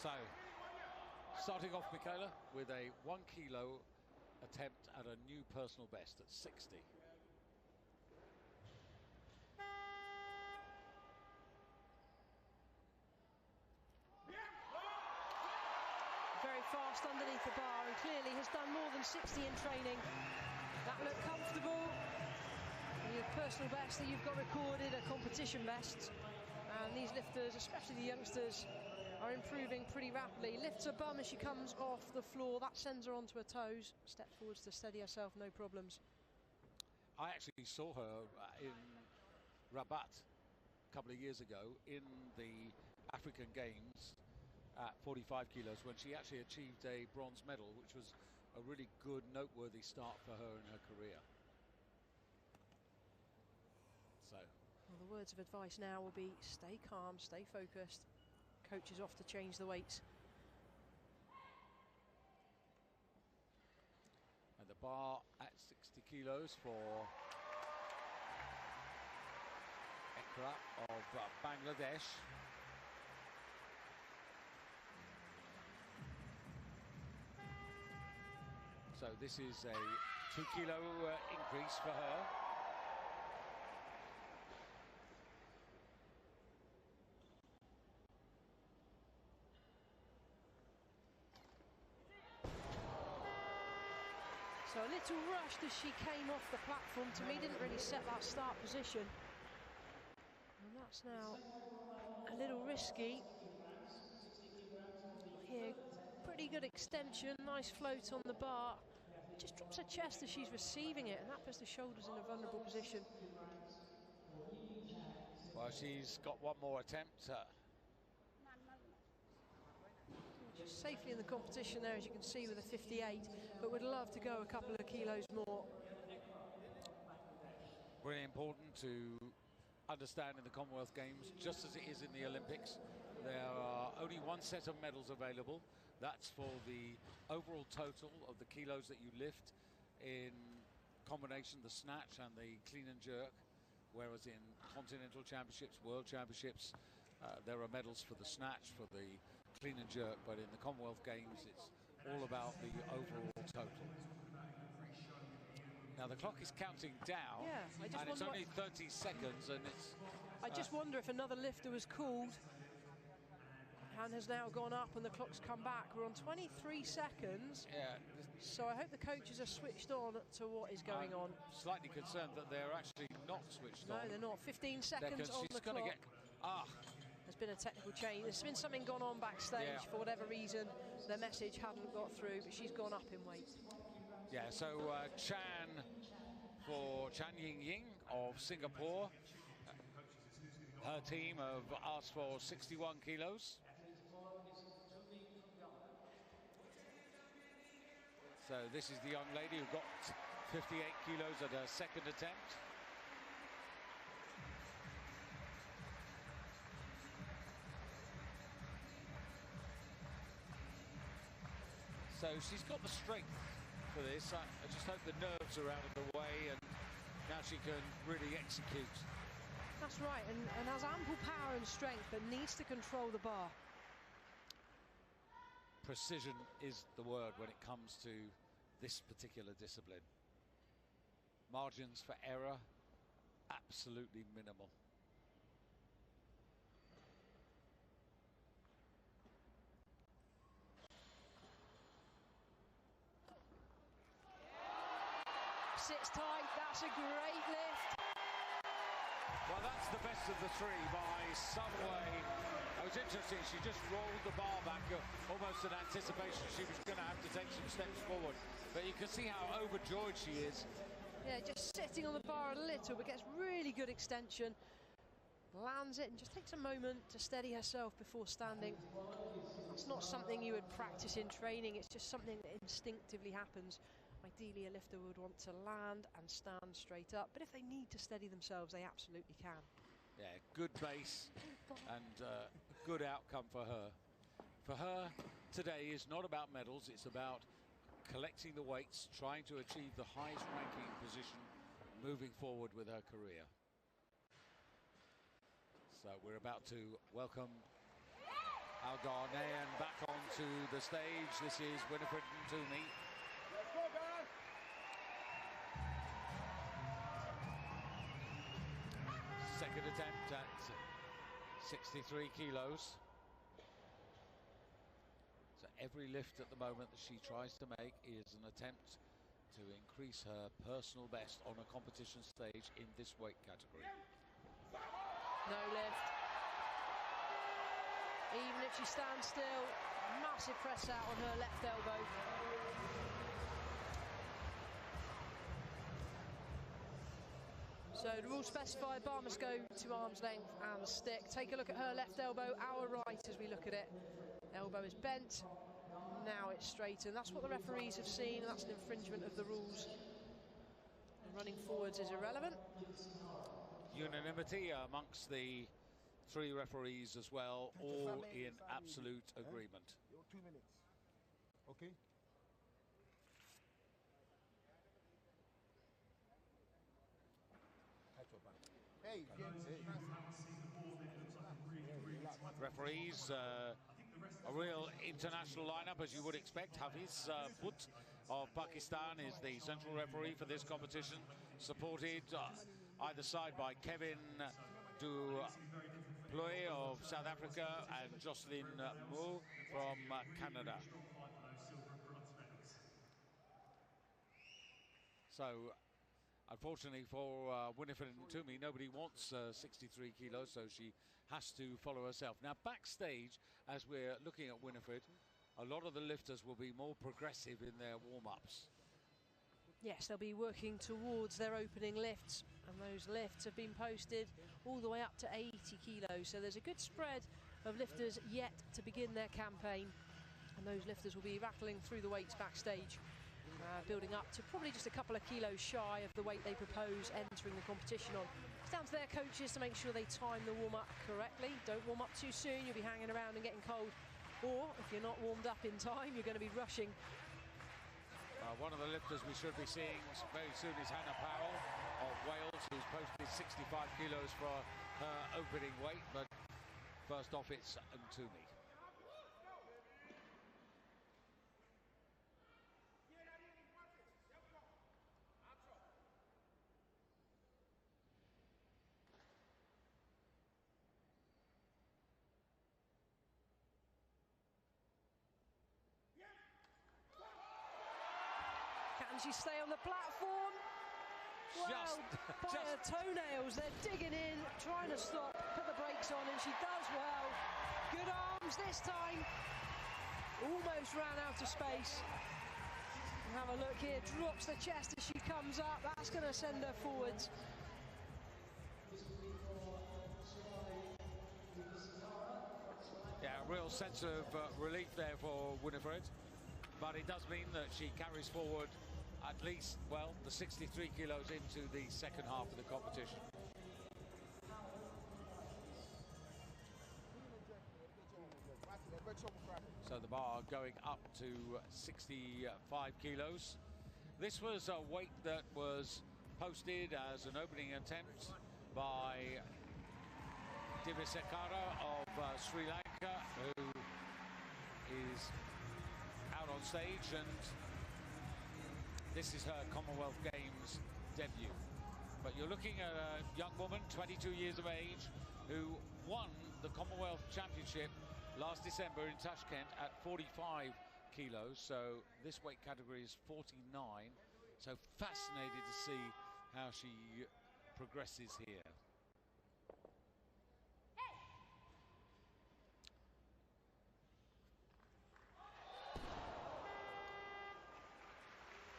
So, starting off, Michaela, with a 1 kilo attempt at a new personal best at 60. Very fast underneath the bar, and clearly has done more than 60 in training. That looked comfortable. Your personal best that you've got recorded are competition bests, and these lifters, especially the youngsters, are improving pretty rapidly. Lifts her bum as she comes off the floor. That sends her onto her toes. Step forwards to steady herself, no problems. I actually saw her in Rabat a couple of years ago in the African Games at 45 kilos, when she actually achieved a bronze medal, which was a really good, noteworthy start for her in her career. So, well, the words of advice now will be stay calm, stay focused. Coach is off to change the weights. And the bar at 60 kilos for Ekra of Bangladesh. So this is a 2 kilo increase for her. So a little rushed as she came off the platform. To me, didn't really set that start position. And that's now a little risky. Here, pretty good extension, nice float on the bar. Just drops her chest as she's receiving it, and that puts the shoulders in a vulnerable position. Well, she's got one more attempt. Just safely in the competition there, as you can see, with a 58, but would love to go a couple of kilos more. Really important to understand in the Commonwealth Games, just as it is in the Olympics. There are only one set of medals available. That's for the overall total of the kilos that you lift in combination, the snatch and the clean and jerk. Whereas in continental championships, world championships, there are medals for the snatch, for the clean and jerk, but in the Commonwealth Games, it's all about the overall total. Now the clock is counting down, and it's only 30 seconds, and it's... I just wonder if another lifter was called and has now gone up and the clock's come back. We're on 23 seconds. Yeah. So I hope the coaches are switched on to what is going on. Slightly concerned that they're actually not switched on. No, they're not. 15 seconds on the clock. There's been a technical change. There's been something gone on backstage for whatever reason. The message hadn't got through, but she's gone up in weight. Yeah, so Chan Ying Ying of Singapore. Her team have asked for 61 kilos. So this is the young lady who got 58 kilos at her second attempt. So she's got the strength for this. I just hope the nerves are out of the way and now she can really execute. That's right, and has ample power and strength, but needs to control the bar. Precision is the word when it comes to this particular discipline. Margins for error, absolutely minimal. Sits tight, that's a great lift. Well, that's the best of the three by some way. It was interesting, she just rolled the bar back, almost in anticipation she was going to have to take some steps forward. But you can see how overjoyed she is. Yeah, just sitting on the bar a little, but gets really good extension. Lands it and just takes a moment to steady herself before standing. That's not something you would practice in training, it's just something that instinctively happens. Ideally, a lifter would want to land and stand straight up, but if they need to steady themselves, they absolutely can. Yeah, good base and a good outcome for her. For her, today is not about medals, it's about collecting the weights, trying to achieve the highest ranking position, moving forward with her career. So we're about to welcome Al Ghanaian back onto the stage. This is Winifred Toomey. Let's go, guys. Second attempt at 63 kilos. So every lift at the moment that she tries to make is an attempt to increase her personal best on a competition stage in this weight category. No lift. Even if she stands still, massive press out on her left elbow. So the rules specify bar must go to arm's length and stick. Take a look at her left elbow, our right as we look at it. Elbow is bent, now it's straightened. That's what the referees have seen, and that's an infringement of the rules. And running forwards is irrelevant. Unanimity amongst the three referees as well, all in absolute agreement. 2 minutes. Okay. Hey, Referees, a real international lineup, as you would expect. Hafiz Butt of Pakistan is the central referee for this competition, supported either side by Kevin Duploy of South Africa and Jocelyn Moore from Canada. So, unfortunately for Winifred Toomey, nobody wants 63 kilos, so she has to follow herself. Now, backstage, as we're looking at Winifred, a lot of the lifters will be more progressive in their warm-ups. Yes, they'll be working towards their opening lifts, and those lifts have been posted all the way up to 80 kilos. So there's a good spread of lifters yet to begin their campaign, and those lifters will be rattling through the weights backstage, building up to probably just a couple of kilos shy of the weight they propose entering the competition on. It's down to their coaches to make sure they time the warm-up correctly. Don't warm up too soon, you'll be hanging around and getting cold. Or, if you're not warmed up in time, you're going to be rushing. One of the lifters we should be seeing very soon is Hannah Powell of Wales, who's posted 65 kilos for her opening weight, but first off it's Toomey. Can she stay on the platform? Well, by her toenails, they're digging in, trying to stop, put the brakes on, and she does well. Good arms this time. Almost ran out of space. Have a look here, drops the chest as she comes up. That's going to send her forwards. Yeah, a real sense of relief there for Winifred, but it does mean that she carries forward at least, well, the 63 kilos into the second half of the competition. So the bar going up to 65 kilos. This was a weight that was posted as an opening attempt by Divisekara of Sri Lanka, who is out on stage, and this is her Commonwealth Games debut. But you're looking at a young woman, 22 years of age, who won the Commonwealth Championship last December in Tashkent at 45 kilos. So this weight category is 49. So fascinated to see how she progresses here.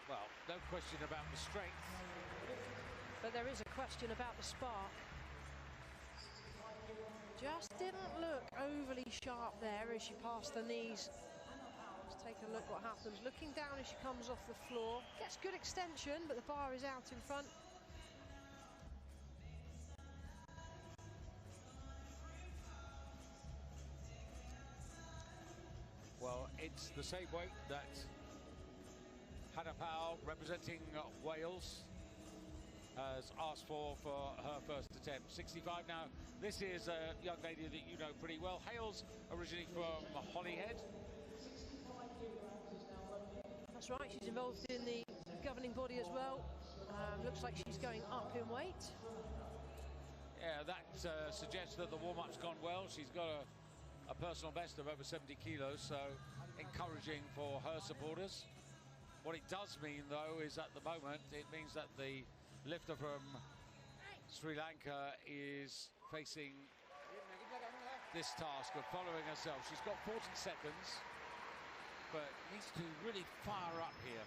Well, no question about the strength. But there is a question about the spark. Just didn't look overly sharp there as she passed the knees. Let's take a look what happens. Looking down as she comes off the floor. Gets good extension, but the bar is out in front. Well, it's the same weight that Hannah Powell, representing Wales, has asked for her first attempt. 65 now. This is a young lady that you know pretty well. Hails originally from Holyhead. That's right, she's involved in the governing body as well. Looks like she's going up in weight. Yeah, that suggests that the warm-up's gone well. She's got a personal best of over 70 kilos, so encouraging for her supporters. What it does mean, though, is at the moment, it means that the lifter from Sri Lanka is facing this task of following herself. She's got 40 seconds, but needs to really fire up here.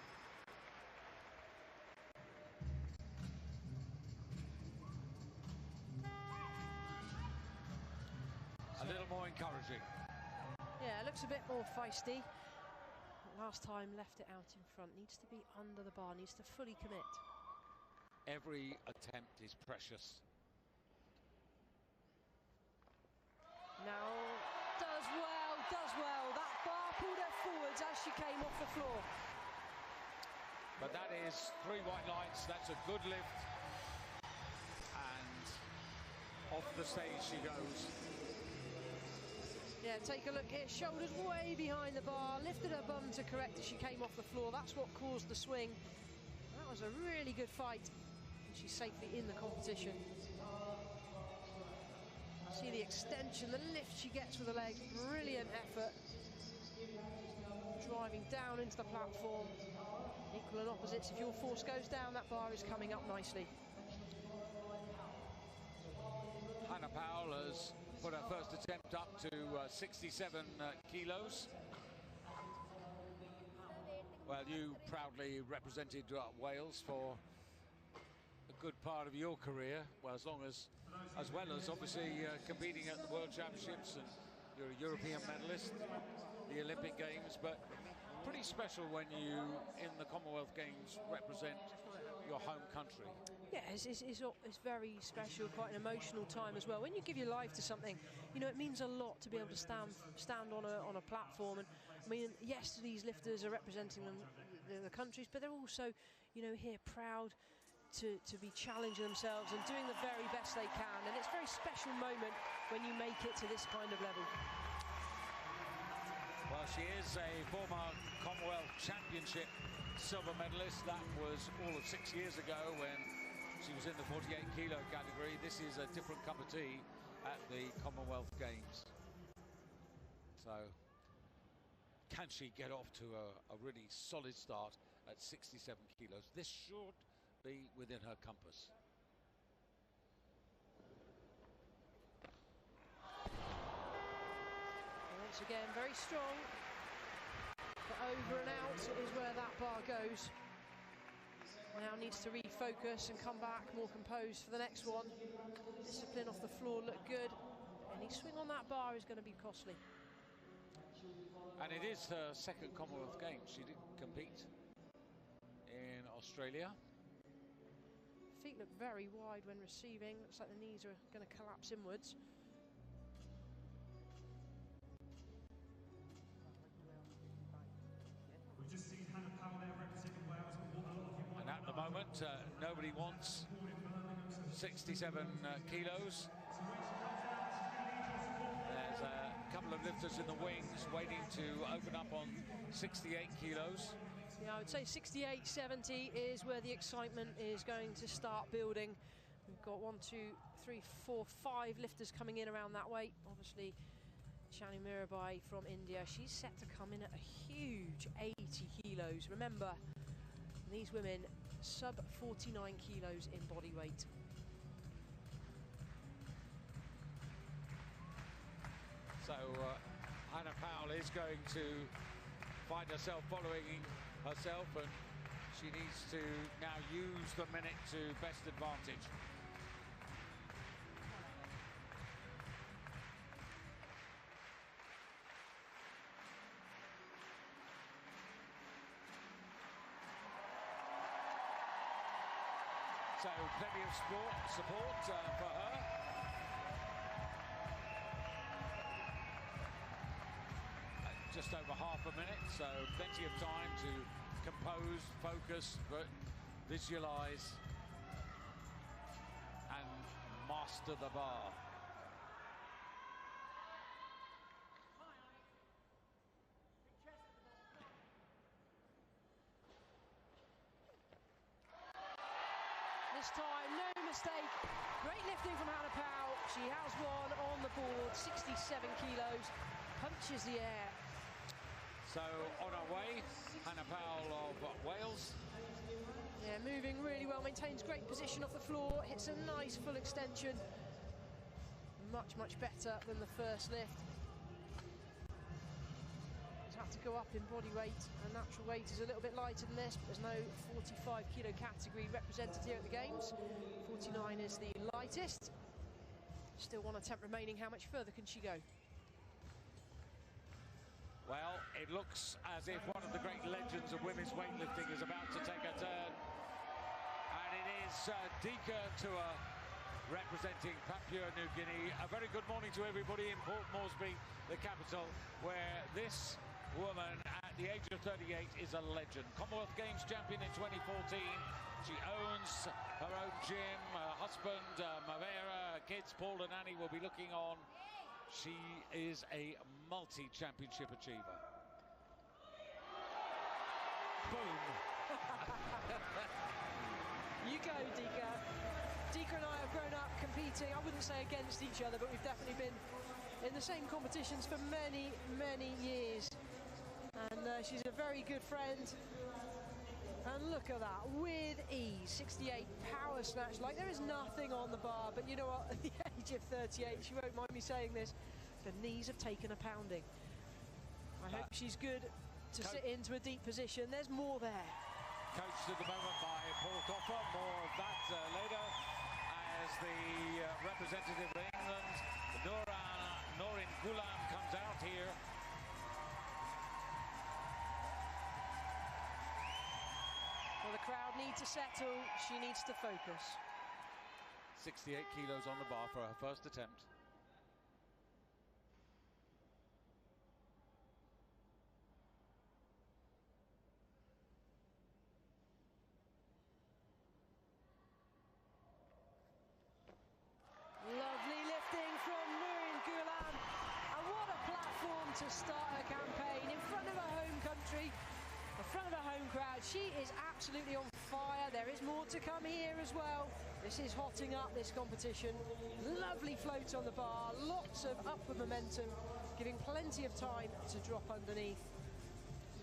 A little more encouraging. Yeah, it looks a bit more feisty. Last time left it out in front. Needs to be under the bar, needs to fully commit. Every attempt is precious. Now, does well. That bar pulled her forwards as she came off the floor. But that is 3 white lights, that's a good lift. And off the stage she goes. Yeah, take a look here, shoulders way behind the bar, lifted her bum to correct as she came off the floor. That's what caused the swing. That was a really good fight. She's safely in the competition. See the extension, the lift she gets with the legs, brilliant effort. Driving down into the platform. Equal and opposites, if your force goes down, that bar is coming up nicely. Hannah Powell has put her first attempt up to 67 kilos. Well, you proudly represented Wales for a good part of your career, well, as well as obviously competing at the World Championships, and you're a European medalist, the Olympic Games, but pretty special when you, in the Commonwealth Games, represent your home country. Yeah, it's very special, quite an emotional time as well. When you give your life to something, you know, it means a lot to be able to stand on a platform. And I mean, yes, these lifters are representing the countries, but they're also, you know, here proud to be challenging themselves and doing the very best they can. And it's a very special moment when you make it to this kind of level. Well, she is a former Commonwealth Championship silver medalist. That was all of 6 years ago when she was in the 48 kilo category. This is a different cup of tea at the Commonwealth Games. So, can she get off to a really solid start at 67 kilos? This should be within her compass. Once again, very strong. But over and out is where that bar goes. Now needs to refocus and come back more composed for the next one. Discipline off the floor looked good. Any swing on that bar is going to be costly. And it is her second Commonwealth Games. She did compete in Australia. Feet look very wide when receiving. Looks like the knees are going to collapse inwards. We've just seen Hannah Powell there representing Wales. And at the moment, nobody wants 67 kilos. There's a couple of lifters in the wings waiting to open up on 68 kilos. Yeah, I would say 68, 70 is where the excitement is going to start building. We've got 1, 2, 3, 4, 5 lifters coming in around that weight. Obviously, Shani Mirabai from India, she's set to come in at a huge 80 kilos. Remember, these women sub 49 kilos in body weight. So Hannah Powell is going to find herself following herself, and she needs to now use the minute to best advantage. So plenty of support for her. Just over half a minute, so plenty of time to compose, focus, but visualize master the bar. This time, no mistake. Great lifting from Hannah Powell. She has one on the board, 67 kilos, punches the air. So on our way, Hannah Powell of Wales. Yeah, moving really well, maintains great position off the floor, hits a nice full extension. Much, much better than the first lift. She's had to go up in body weight, and natural weight is a little bit lighter than this, but there's no 45 kilo category represented here at the Games. 49 is the lightest. Still one attempt remaining. How much further can she go? Well, it looks as if one of the great legends of women's weightlifting is about to take a turn. And it is Dika Tua representing Papua New Guinea. A very good morning to everybody in Port Moresby, the capital, where this woman at the age of 38 is a legend. Commonwealth Games champion in 2014. She owns her own gym. Her husband, Mavera, her kids, Paul and Annie, will be looking on. She is a multi-championship achiever. Boom. You go, Dika. Dika and I have grown up competing, I wouldn't say against each other, but we've definitely been in the same competitions for many, many years. And she's a very good friend. And look at that, with ease, 68 power snatch, like there is nothing on the bar, but you know what, at the age of 38, she won't mind me saying this, the knees have taken a pounding. I hope she's good to sit into a deep position. There's more there. Coached at the moment by Paul Coffer. More of that later as the representative of England, Noreen Gulam, comes out here. Well, the crowd need to settle. She needs to focus. 68 kilos on the bar for her first attempt. Lovely lifting from Noreen Gulam. And what a platform to start her campaign in front of her home country. In front of a home crowd. She is absolutely on fire. There is more to come here as well. This is hotting up this competition. Lovely float on the bar, lots of upward momentum, giving plenty of time to drop underneath.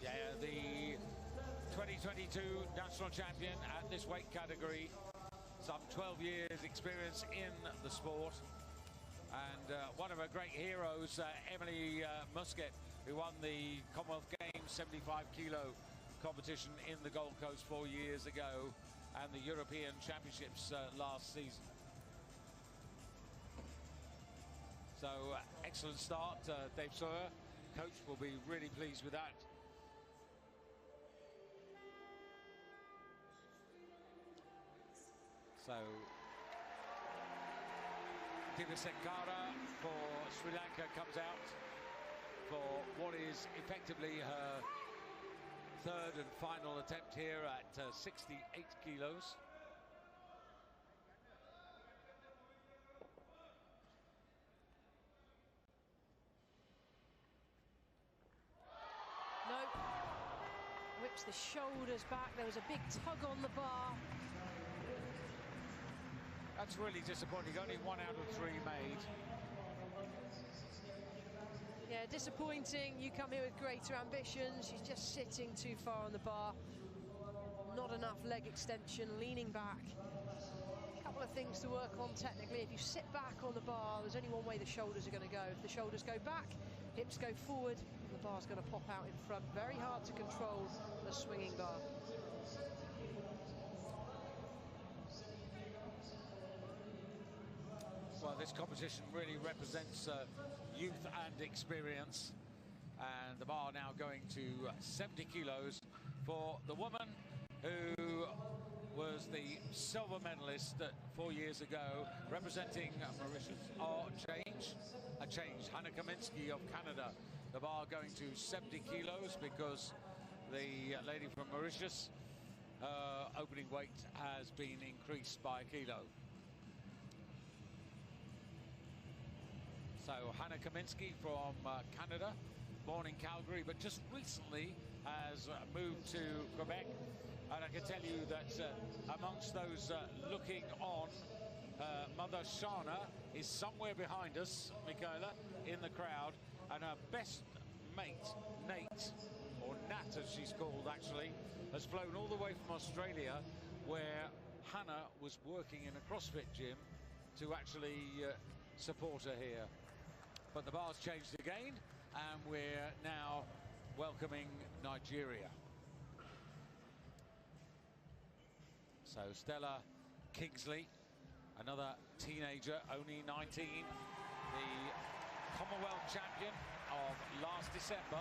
Yeah, the 2022 national champion at this weight category. Some 12 years experience in the sport. And one of her great heroes, Emily Muscat, who won the Commonwealth Games 75 kilo competition in the Gold Coast 4 years ago, and the European Championships last season. So excellent start. Dave Sawyer, coach, will be really pleased with that. So Divasankara for Sri Lanka comes out for what is effectively her third and final attempt here at 68 kilos. No. Whips the shoulders back. There was a big tug on the bar. That's really disappointing. Only 1 out of 3 made. Yeah, disappointing. You come here with greater ambitions. She's just sitting too far on the bar. Not enough leg extension, leaning back. A couple of things to work on technically. If you sit back on the bar, there's only one way the shoulders are going to go. If the shoulders go back, hips go forward, the bar's going to pop out in front. Very hard to control a swinging bar. Well, this competition really represents youth and experience, and the bar now going to 70 kilos for the woman who was the silver medalist 4 years ago, representing Mauritius. Oh, a change. Hannah Kaminsky of Canada. The bar going to 70 kilos because the lady from Mauritius, opening weight has been increased by a kilo. So Hannah Kaminsky from Canada, born in Calgary, but just recently has moved to Quebec. And I can tell you that amongst those looking on, mother Shana is somewhere behind us, Michaela, in the crowd. And her best mate, Nate, or Nat as she's called actually, has flown all the way from Australia, where Hannah was working in a CrossFit gym to actually support her here. But the bar's changed again, and we're now welcoming Nigeria. So Stella Kingsley, another teenager, only 19, the Commonwealth champion of last December.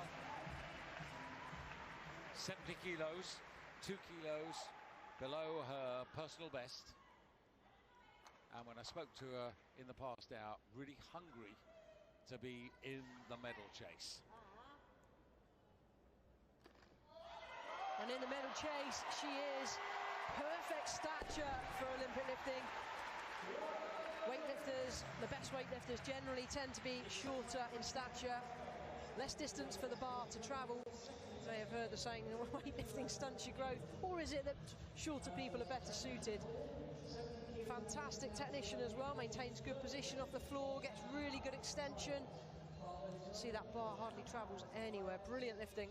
70 kilos, 2 kilos below her personal best. And when I spoke to her in the past hour, really hungry to be in the medal chase. And in the medal chase, she is. Perfect stature for Olympic lifting. Weightlifters, the best weightlifters generally tend to be shorter in stature, less distance for the bar to travel. You may have heard the saying, weightlifting stunts your growth, or is it that shorter people are better suited? Fantastic technician as well, maintains good position off the floor, gets really good extension. See, that bar hardly travels anywhere. Brilliant lifting.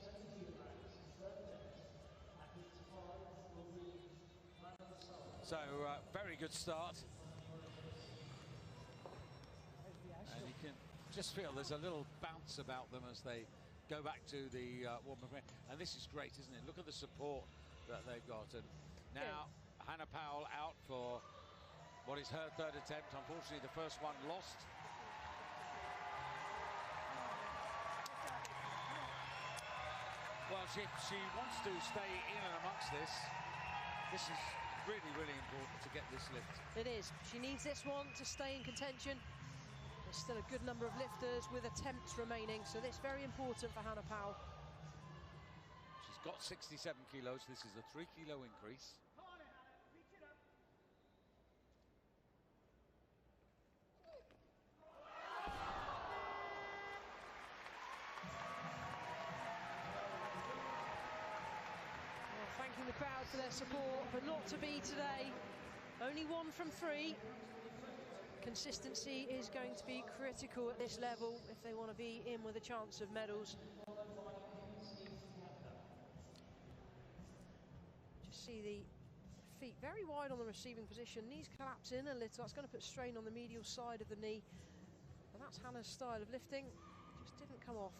So, very good start. And you can just feel there's a little bounce about them as they go back to the warm-up. And this is great, isn't it? Look at the support that they've got. And now Hannah Powell out for what is her third attempt. Unfortunately, the first one lost. Well, she wants to stay in and amongst this. This is really, really important to get this lift. It is. She needs this one to stay in contention. There's still a good number of lifters with attempts remaining, so this is very important for Hannah Powell. She's got 67 kilos. This is a 3-kilo increase. Thanking the crowd for their support, but not to be today. Only 1 from 3. Consistency is going to be critical at this level if they want to be in with a chance of medals. Just see the feet very wide on the receiving position. Knees collapse in a little. That's going to put strain on the medial side of the knee. And that's Hannah's style of lifting. Just didn't come off.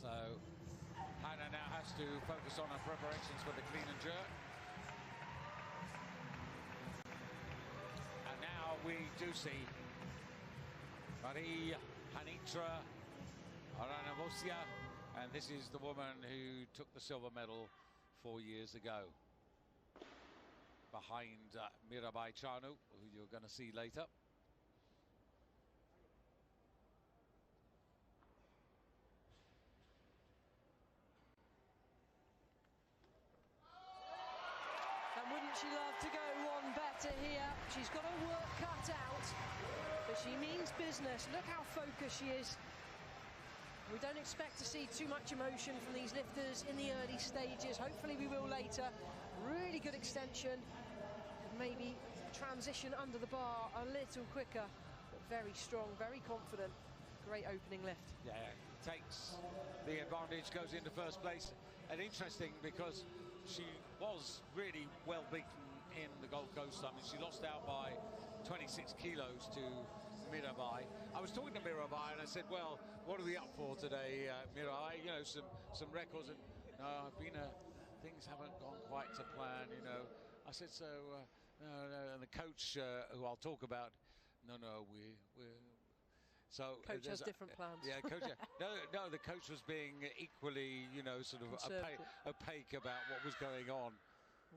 So Hannah now has to focus on her preparations for the clean and jerk. And now we do see Marie Hanitra Aranavosia, and this is the woman who took the silver medal 4 years ago. Behind Mirabai Chanu, who you're going to see later. Wouldn't she love to go one better here? She's got her work cut out, but she means business. Look how focused she is. We don't expect to see too much emotion from these lifters in the early stages. Hopefully we will later. Really good extension. Maybe transition under the bar a little quicker, but very strong, very confident. Great opening lift. Yeah, takes the advantage, goes into first place. And interesting because she was really well beaten in the Gold Coast. I mean, she lost out by 26 kilos to Mirabai. I was talking to Mirabai and I said, well, what are we up for today, Mirabai? You know, some records. And no, I've been things haven't gone quite to plan, you know. I said, so, no, and the coach, who I'll talk about, no, we're so coach has different plans. Yeah, coach. no, the coach was being equally, you know, sort of opaque about what was going on.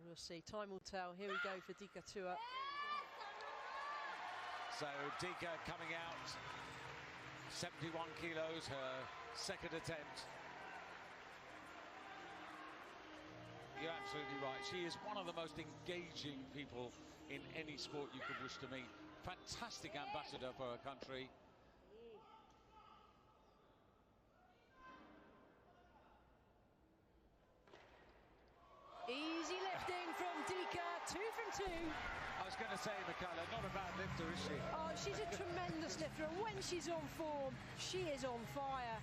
We'll see. Time will tell. Here we go for Dika Tua. So Dika coming out, 71 kilos, her second attempt. you're absolutely right. She is one of the most engaging people in any sport you could wish to meet. Fantastic ambassador for her country. Easy lifting from Dika, 2 from 2. I was going to say, Michaela, not a bad lifter, is she? Oh, she's a tremendous lifter, and when she's on form, she is on fire.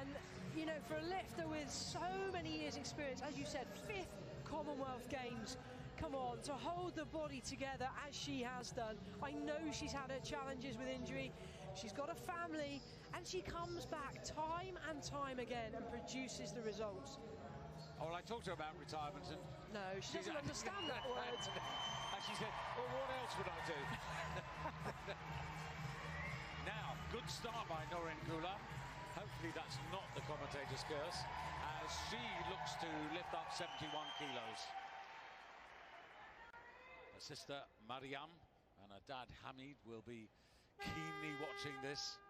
And, you know, for a lifter with so many years' experience, as you said, 5th Commonwealth Games, come on, to hold the body together as she has done. I know she's had her challenges with injury. She's got a family, and she comes back time and time again and produces the results. Oh, well, I talked to her about retirement, and no, she doesn't understand that word. And she said, well, what else would I do? Now, good start by Noreen Kula. Hopefully that's not the commentator's curse, as she looks to lift up 71 kilos. Her sister Mariam and her dad Hamid will be keenly watching this.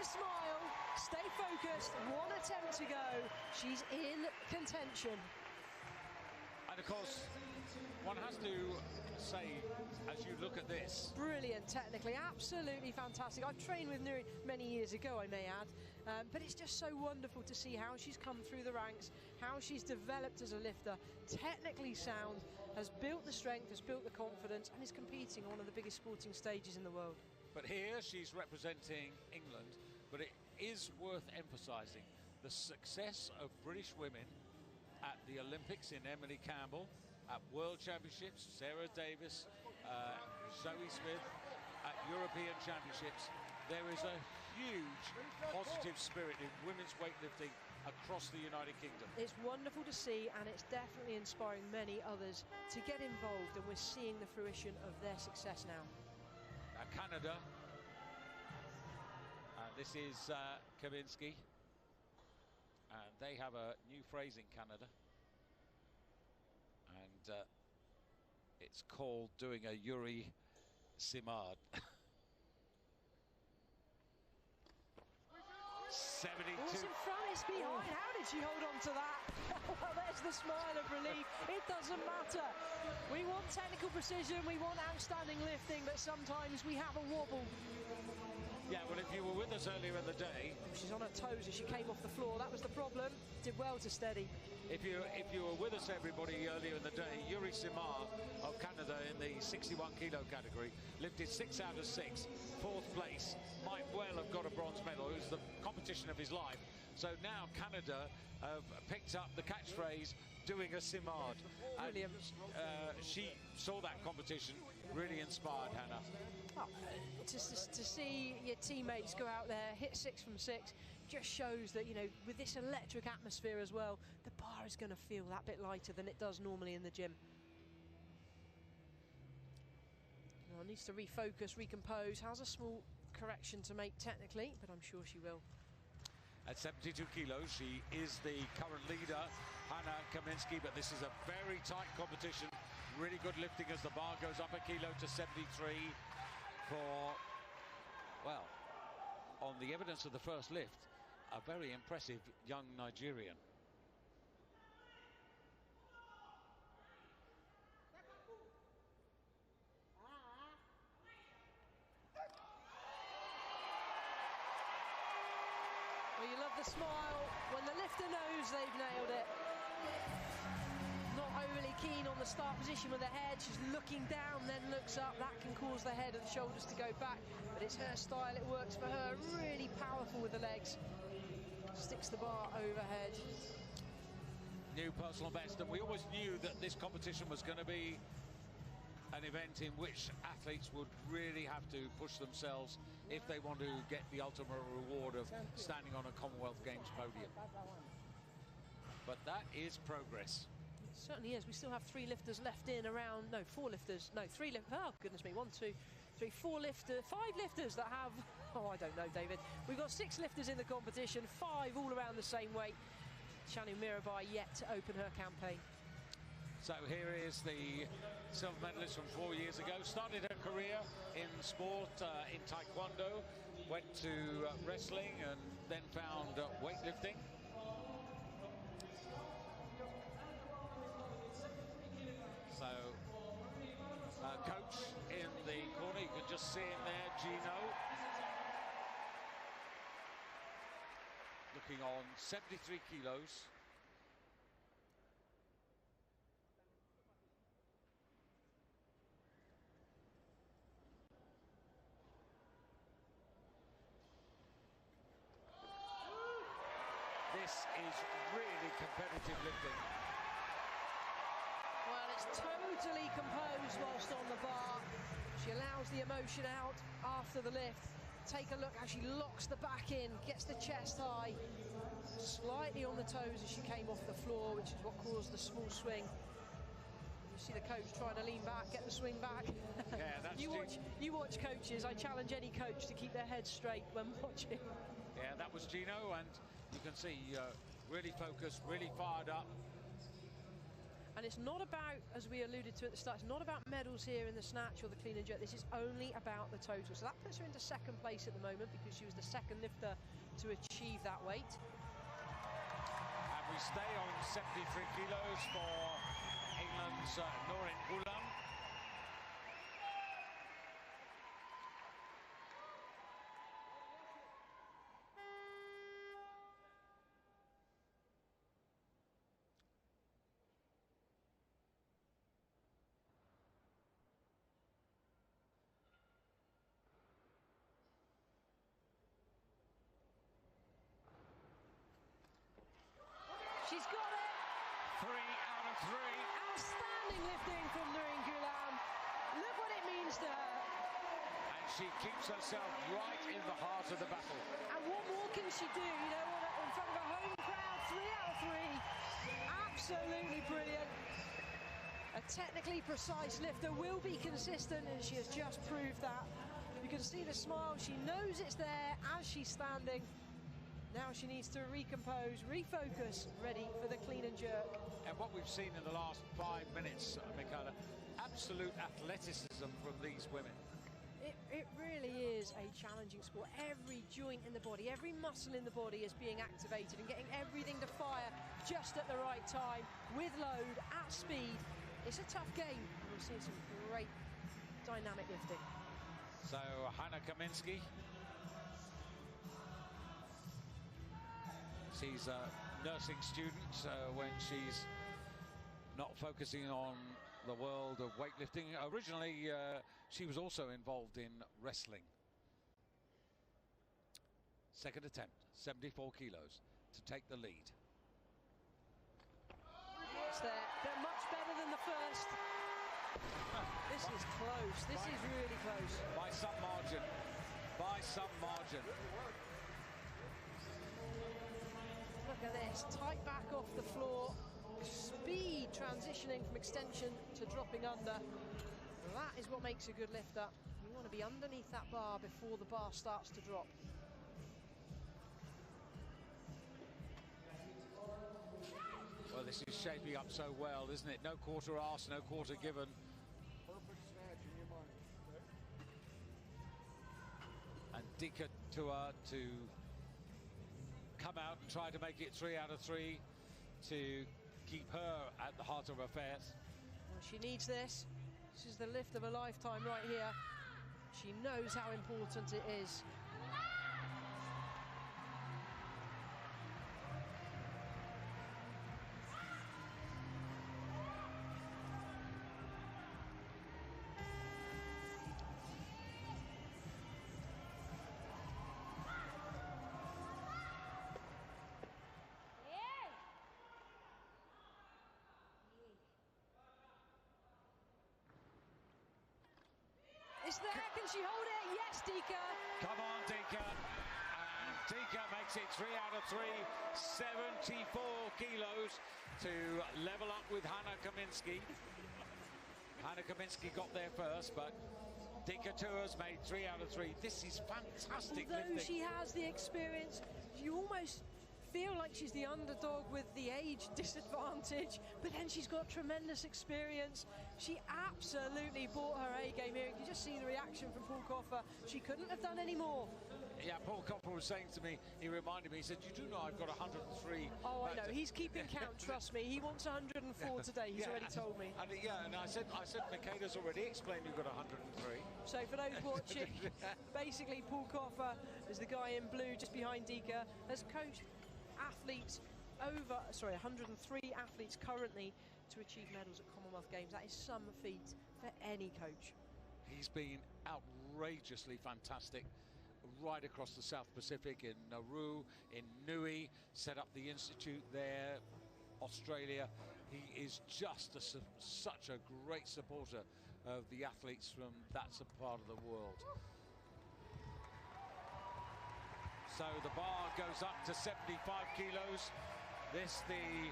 Smile, stay focused, 1 attempt to go. She's in contention. And of course, one has to say, as you look at this, brilliant technically, absolutely fantastic. I've trained with Nuri many years ago, I may add, but it's just so wonderful to see how she's come through the ranks, how she's developed as a lifter, technically sound, has built the strength, has built the confidence, and is competing on one of the biggest sporting stages in the world. But here she's representing England. But it is worth emphasising the success of British women at the Olympics in Emily Campbell, at World Championships, Sarah Davis, Zoe Smith, at European Championships. There is a huge positive spirit in women's weightlifting across the United Kingdom. It's wonderful to see, and it's definitely inspiring many others to get involved, and we're seeing the fruition of their success now. Canada. This is Kavinsky, and they have a new phrase in Canada, and it's called doing a Yuri Simard. 72. What's in front, it's behind. How did she hold on to that? Well, there's the smile of relief. It doesn't matter. We want technical precision, we want outstanding lifting, but sometimes we have a wobble. Yeah, well, if you were with us earlier in the day... She's on her toes as she came off the floor. That was the problem. Did well to steady. If you were with us, everybody, earlier in the day, Yuri Simard of Canada in the 61 kilo category lifted 6 out of 6, 4th place. Might well have got a bronze medal. It was the competition of his life. So now Canada have picked up the catchphrase, doing a Simard. Brilliant. She saw that competition, really inspired Hannah. Oh, to see your teammates go out there, hit 6 from 6, just shows that, you know, with this electric atmosphere as well, the bar is going to feel that bit lighter than it does normally in the gym. Well, needs to refocus, recompose, has a small correction to make technically, but I'm sure she will. At 72 kilos, she is the current leader, Hannah Kaminski, but this is a very tight competition. Really good lifting as the bar goes up a kilo to 73 for, well, on the evidence of the first lift, a very impressive young Nigerian. Well, you love the smile when the lifter knows they've nailed it. Not overly keen on the start position with the head. She's looking down, then looks up. That can cause the head and the shoulders to go back, but it's her style, it works for her. Really powerful with the legs. Sticks the bar overhead. New personal best, and we always knew that this competition was going to be an event in which athletes would really have to push themselves if they want to get the ultimate reward of standing on a Commonwealth Games podium. But that is progress. It certainly is. We still have 3 lifters left in around, no, 4 lifters, no, 3 lifters, oh goodness me, 1, 2, 3, 4 lifters, 5 lifters that have, oh I don't know David, we've got 6 lifters in the competition, 5 all around the same weight. Shanu Mirabai yet to open her campaign. So here is the silver medalist from 4 years ago. Started her career in sport, in taekwondo, went to wrestling and then found weightlifting. So, coach in the corner, you can just see him there, Gino. Looking on 73 kilos. This is really competitive lifting. Well, it's totally composed whilst on the bar. She allows the emotion out after the lift. Take a look how she locks the back in, gets the chest high, slightly on the toes as she came off the floor, which is what caused the small swing. You see the coach trying to lean back, get the swing back. Yeah, that's you watch coaches. I challenge any coach to keep their head straight when watching. Yeah, that was Gino, and you can see really focused, really fired up. And it's not about, as we alluded to at the start, it's not about medals here in the snatch or the clean and jerk. This is only about the total. So that puts her into second place at the moment because she was the second lifter to achieve that weight. And we stay on 73 kilos for England's Noreen Ghulam. She's got it! 3 out of 3. Outstanding lifting from Noreen Ghulam. Look what it means to her. And she keeps herself right in the heart of the battle. And what more can she do? You know, in front of a home crowd, 3 out of 3. Absolutely brilliant. A technically precise lifter will be consistent, and she has just proved that. You can see the smile. She knows it's there as she's standing. Now she needs to recompose, refocus, ready for the clean and jerk. And what we've seen in the last 5 minutes, Michaela, absolute athleticism from these women. It really is a challenging sport. Every joint in the body, every muscle in the body is being activated and getting everything to fire just at the right time, with load, at speed. It's a tough game. We're seeing some great dynamic lifting. So Hannah Kaminsky. She's a nursing student when she's not focusing on the world of weightlifting. Originally, she was also involved in wrestling. Second attempt, 74 kilos to take the lead. It's there. They're much better than the first. This is close. This is really close. By some margin. By some margin. Look at this, tight back off the floor, speed transitioning from extension to dropping under. That is what makes a good lifter. You want to be underneath that bar before the bar starts to drop. Well, this is shaping up so well, isn't it? No quarter asked, no quarter given. Perfect snatch in your mind. And Dika Tua to come out and try to make it 3 out of 3 to keep her at the heart of affairs. Well, she needs this. This is the lift of a lifetime right here. She knows how important it is. It's there, can she hold it? Yes, Dika. Come on, Dika. And Dika makes it 3 out of 3, 74 kilos to level up with Hannah Kaminsky. Hannah Kaminsky got there first, but Dika Tua's made 3 out of 3. This is fantastic Although lifting. she has the experience, you almost feel like she's the underdog with the age disadvantage, but then she's got tremendous experience. She absolutely brought her A game here. You can just see the reaction from Paul Coffer. She couldn't have done any more. Yeah, Paul Coffer was saying to me, he reminded me, he said, you do know I've got 103. Oh, I know. He's keeping count, trust me. He wants 104 today, he's already told me. And I said, Michaela's already explained you've got 103. So for those watching, basically Paul Coffer is the guy in blue just behind Dika, has coached athletes 103 athletes currently to achieve medals at Commonwealth Games. That is some feat for any coach. He's been outrageously fantastic right across the South Pacific, in Nauru, in Nui, set up the institute there, Australia. He is just such a great supporter of the athletes from that part of the world. So the bar goes up to 75 kilos. This the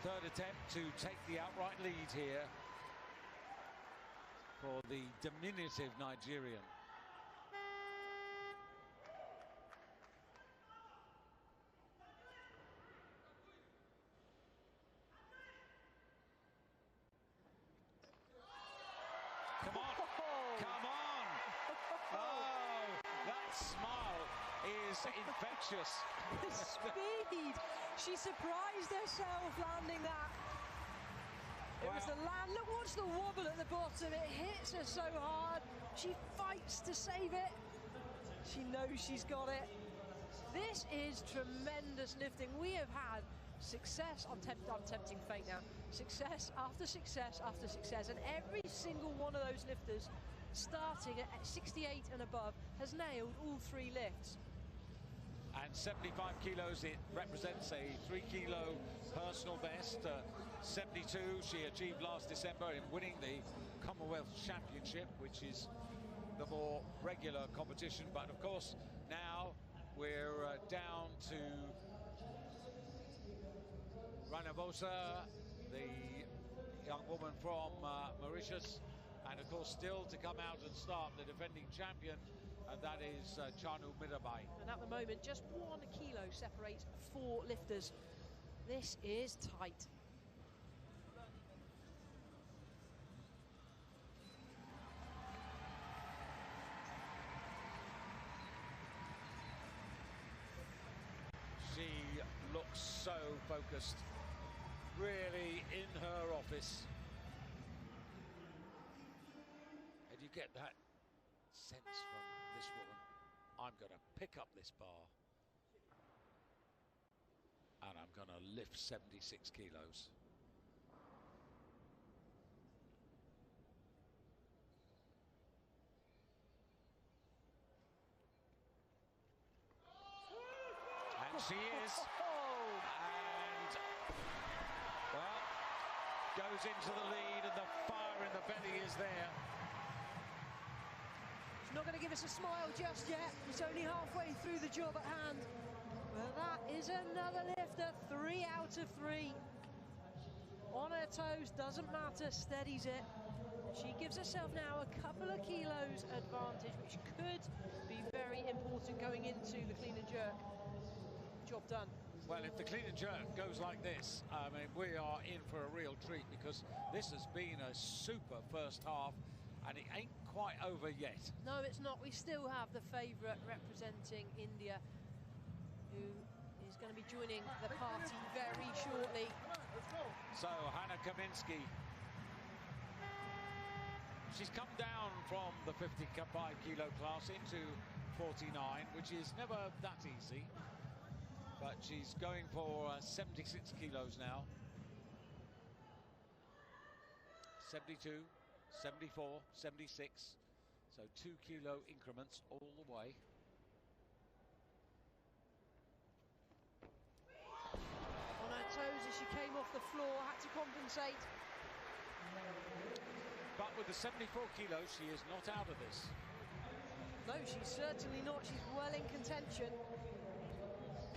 third attempt to take the outright lead here for the diminutive Nigerian. Come on, come on! Oh, that smile is infectious. The speed! She surprised herself landing that. It was the land. Look, watch the wobble at the bottom. It hits her so hard. She fights to save it. She knows she's got it. This is tremendous lifting. We have had success. I'm tempting fate now. Success after success after success, and every single one of those lifters, starting at 68 and above, has nailed all three lifts. And 75 kilos, it represents a 3 kilo personal best. 72 she achieved last December in winning the Commonwealth Championship, which is the more regular competition. But of course, now we're down to Ranabosa, the young woman from Mauritius, and of course still to come out and start the defending champion, and that is Chanu Mirabai. And at the moment, just 1 kilo separates 4 lifters. This is tight. She looks so focused, really in her office. And you get that sense from this woman, I'm going to pick up this bar and I'm going to lift 76 kilos. And she is. And, well, goes into the lead, and the fire in the belly is there. She's not going to give us a smile just yet. It's only halfway through the job at hand. Well, that is another lifter, 3 out of 3. On her toes, doesn't matter, steadies it. She gives herself now a couple of kilos advantage, which could be very important going into the clean and jerk. Job done. Well, if the clean and jerk goes like this, I mean, we are in for a real treat, because this has been a super first half, and it ain't quite over yet. No, it's not. We still have the favourite representing India, who is going to be joining the party very shortly. So, Hannah Kaminsky. She's come down from the 55 kilo class into 49, which is never that easy. But she's going for 76 kilos now. 72, 74, 76. So 2 kilo increments all the way. On her toes as she came off the floor, had to compensate. But with the 74 kilos, she is not out of this. No, she's certainly not. She's well in contention.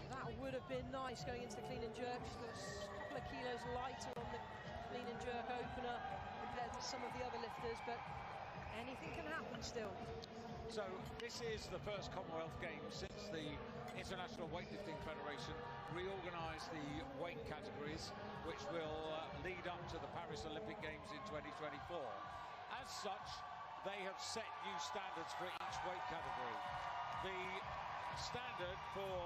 That would have been nice going into the clean and jerk. She's got a couple of kilos lighter on the clean and jerk opener compared to some of the other lifters, but anything can happen still. So this is the first Commonwealth Games since the International Weightlifting Federation reorganised the weight categories, which will lead up to the Paris Olympic Games in 2024. As such, they have set new standards for each weight category. The standard for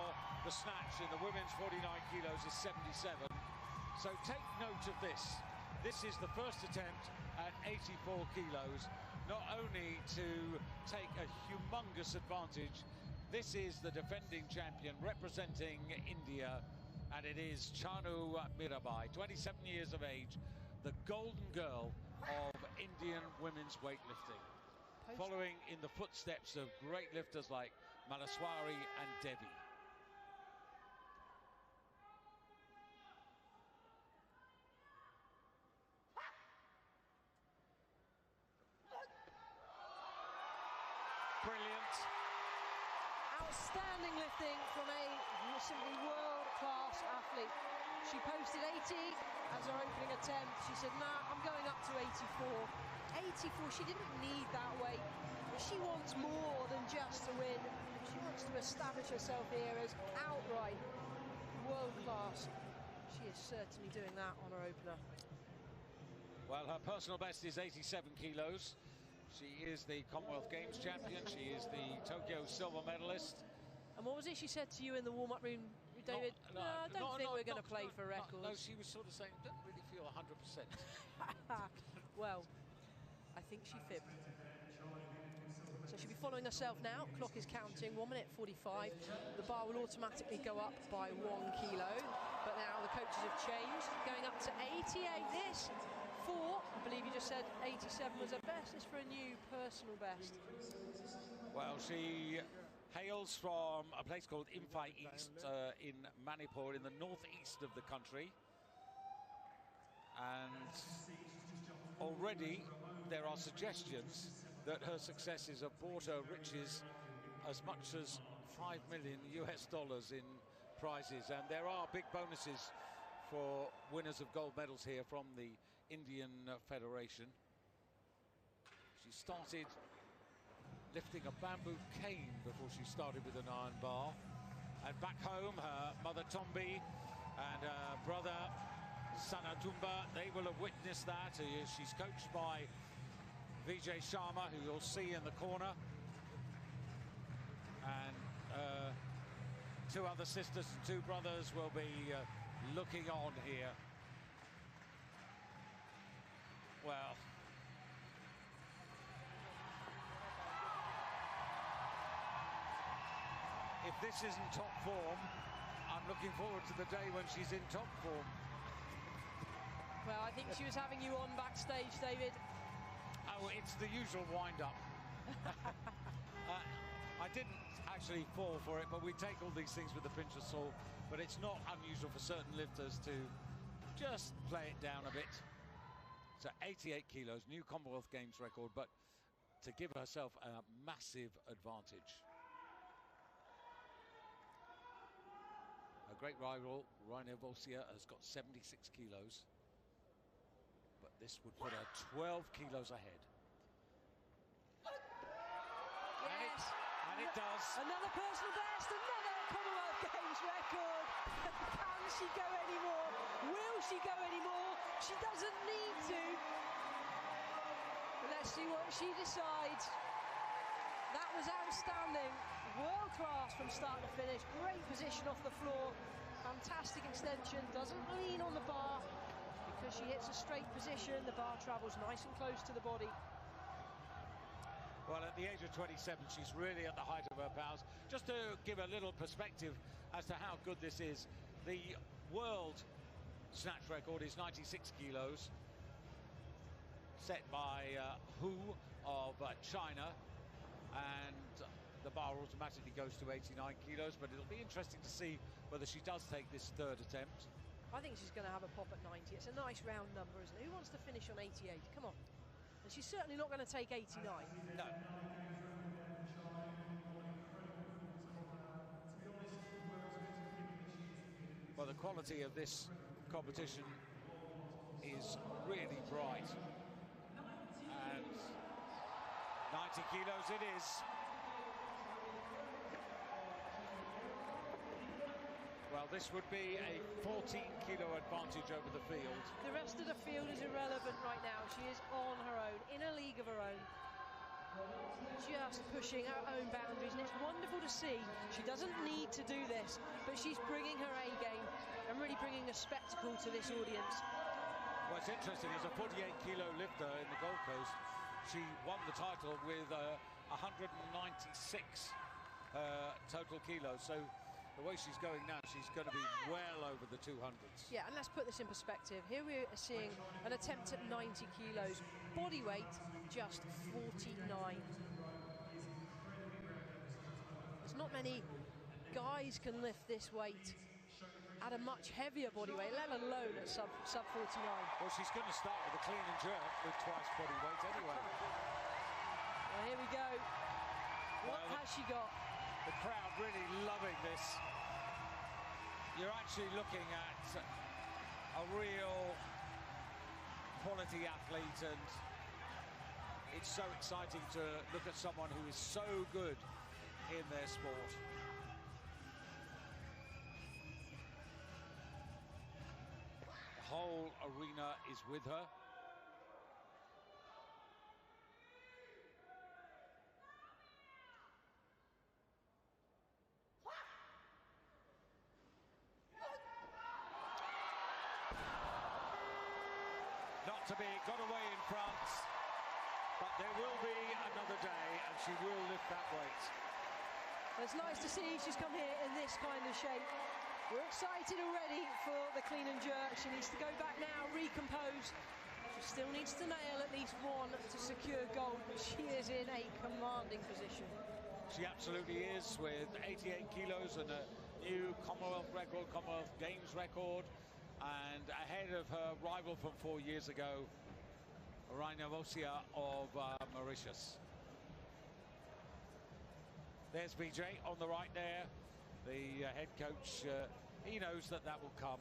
the snatch in the women's 49 kilos is 77. So take note of this. This is the first attempt at 84 kilos, not only to take a humongous advantage. This is the defending champion representing India, and it is Chanu Mirabai, 27 years of age, the golden girl of Indian women's weightlifting, following in the footsteps of great lifters like Malaswari and Devi. Brilliant. Outstanding lifting from a simply world-class athlete. She posted 80 as her opening attempt. She said, nah, I'm going up to 84. 84, she didn't need that weight, but she wants more than just to win. She wants to establish herself here as outright world-class. She is certainly doing that on her opener. Well, her personal best is 87 kilos. She is the Commonwealth Games champion. She is the Tokyo silver medalist. And what was it she said to you in the warm-up room, David? I don't think we're going to play for records. No, she was sort of saying, don't really feel 100%. Well, I think she fibbed. So she'll be following herself now. Clock is counting, 1 minute 45. The bar will automatically go up by 1 kilo. But now the coaches have changed, going up to 88. This for, I believe you just said 87 was her best. It's for a new personal best. Well, she hails from a place called Imphal East in Manipur, in the northeast of the country. And already there are suggestions that her successes have brought her riches as much as $5 million in prizes. And there are big bonuses for winners of gold medals here from the Indian Federation. She started lifting a bamboo cane before she started with an iron bar. And back home, her mother Tombi and her brother Sanatumba, they will have witnessed that. She's coached by Vijay Sharma, who you'll see in the corner. And 2 other sisters and 2 brothers will be looking on here. Well, if this isn't top form, I'm looking forward to the day when she's in top form. Well, I think she was having you on backstage, David. Oh, it's the usual wind-up. I didn't actually fall for it, but we take all these things with a pinch of salt. But it's not unusual for certain lifters to just play it down a bit. So 88 kilos, new Commonwealth Games record, but to give herself a massive advantage. Her great rival, Rainer Volsia, has got 76 kilos. But this would put her 12 kilos ahead. Yes. And it does. Another personal best, another Commonwealth Games record. Can she go anymore? Will she go anymore? She doesn't need to. But let's see what she decides. That was outstanding. World class from start to finish. Great position off the floor. Fantastic extension. Doesn't lean on the bar. Because she hits a straight position, the bar travels nice and close to the body. Well, at the age of 27, she's really at the height of her powers. Just to give a little perspective as to how good this is, the world snatch record is 96 kilos, set by Hu of China, and the bar automatically goes to 89 kilos, but it'll be interesting to see whether she does take this 3rd attempt. I think she's going to have a pop at 90. It's a nice round number, isn't it? Who wants to finish on 88? Come on. And she's certainly not going to take 89. No. Well, the quality of this competition is really bright. And 90 kilos it is. Well, this would be a 14-kilo advantage over the field. The rest of the field is irrelevant right now. She is on her own, in a league of her own, just pushing her own boundaries, and it's wonderful to see. She doesn't need to do this, but she's bringing her A game and really bringing a spectacle to this audience. Well, it's interesting, as a 48-kilo lifter in the Gold Coast, she won the title with 196 total kilos. So the way she's going now, she's going to be well over the 200s. Yeah, and let's put this in perspective. Here we are seeing an attempt at 90 kilos. Body weight, just 49. There's not many guys can lift this weight at a much heavier body weight, let alone at sub 49. Well, she's going to start with a clean and jerk with twice body weight anyway. Well, here we go. What has she got? The crowd really loving this. You're actually looking at a real quality athlete, and it's so exciting to look at someone who is so good in their sport. The whole arena is with her. Not to be got away in France, but there will be another day and she will lift that weight. It's nice to see she's come here in this kind of shape. We're excited already for the clean and jerk. She needs to go back now, recompose. She still needs to nail at least one to secure gold, but she is in a commanding position. She absolutely is, with 88 kilos and a new Commonwealth record, Commonwealth Games record, and ahead of her rival from 4 years ago, Rainovosia of Mauritius. There's BJ on the right there, the head coach. He knows that that will come.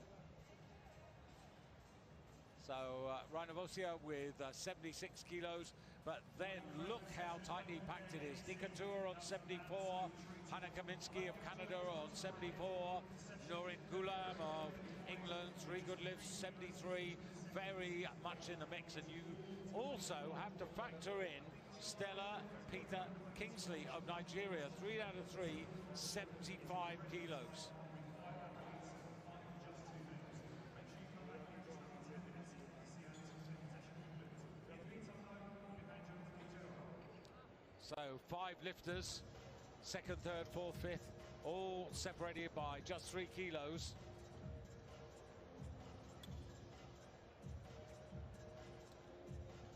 So Rainovosia with 76 kilos, but then look how tightly packed it is. Dikatur on 74, Hannah Kaminsky of Canada on 74, Noreen Ghulam of England, 3 good lifts, 73, very much in the mix. And you also have to factor in Stella Peter Kingsley of Nigeria, 3 out of 3, 75 kilos. So 5 lifters, 2nd, 3rd, 4th, 5th, all separated by just 3 kilos.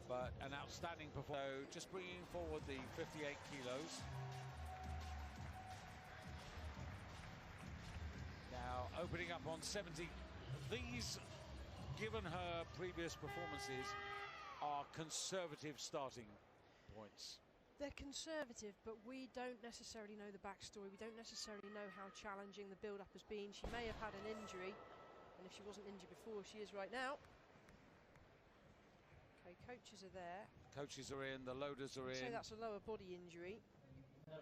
But an outstanding performance. Just bringing forward the 58 kilos. Now opening up on 70. These, given her previous performances, are conservative starting points. They're conservative, but we don't necessarily know the backstory. We don't necessarily know how challenging the build-up has been. She may have had an injury, and if she wasn't injured before, she is right now. Okay, coaches are there. Coaches are in, the loaders are in. I'd say that's a lower body injury. I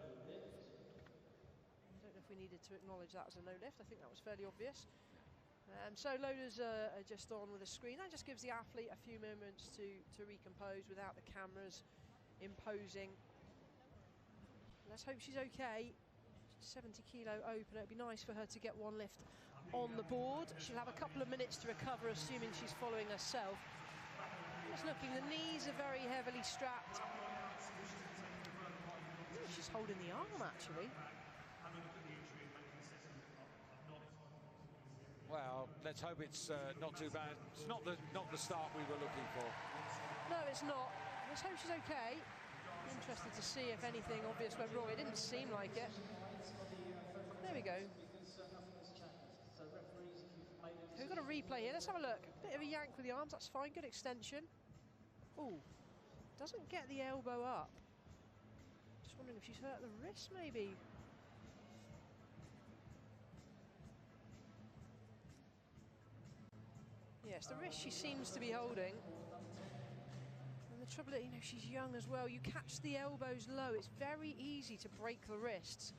don't know if we needed to acknowledge that as a no lift. I think that was fairly obvious. So loaders are just on with a screen. That just gives the athlete a few moments to recompose without the cameras imposing. Let's hope she's okay. 70 kilo opener. It'd be nice for her to get one lift on the board. She'll have a couple of minutes to recover, assuming she's following herself. Just looking, the knees are very heavily strapped. Ooh, she's holding the arm actually. Well, let's hope it's not too bad. It's not the start we were looking for. No, it's not. Let's hope she's okay. Interested to see if anything obvious went wrong. It didn't seem like it. There we go. We've got a replay here. Let's have a look. Bit of a yank with the arms. That's fine. Good extension. Oh, doesn't get the elbow up. Just wondering if she's hurt the wrist, maybe. Yes, the wrist she seems to be holding. And the trouble is, you know, she's young as well. You catch the elbows low, it's very easy to break the wrists.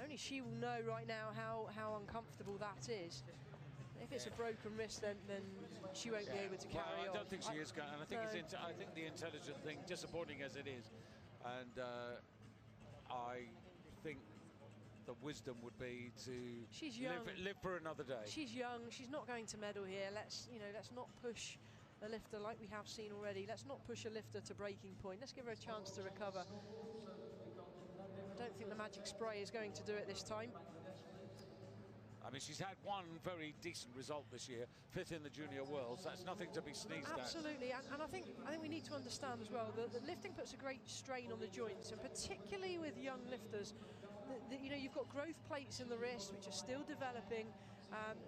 Only she will know right now how uncomfortable that is. If it's a broken wrist, then she won't be able to carry on. I don't think she is going, and I think I think the intelligent thing, disappointing as it is, and I think the wisdom would be to live for another day. She's young. She's not going to medal here. Let's not push a lifter like we have seen already. Let's not push a lifter to breaking point. Let's give her a chance to recover. I don't think the magic spray is going to do it this time. I mean, she's had one very decent result this year, 5th in the Junior Worlds. That's nothing to be sneezed at. Absolutely, and I think we need to understand as well that lifting puts a great strain on the joints, and particularly with young lifters, you know, you've got growth plates in the wrist which are still developing.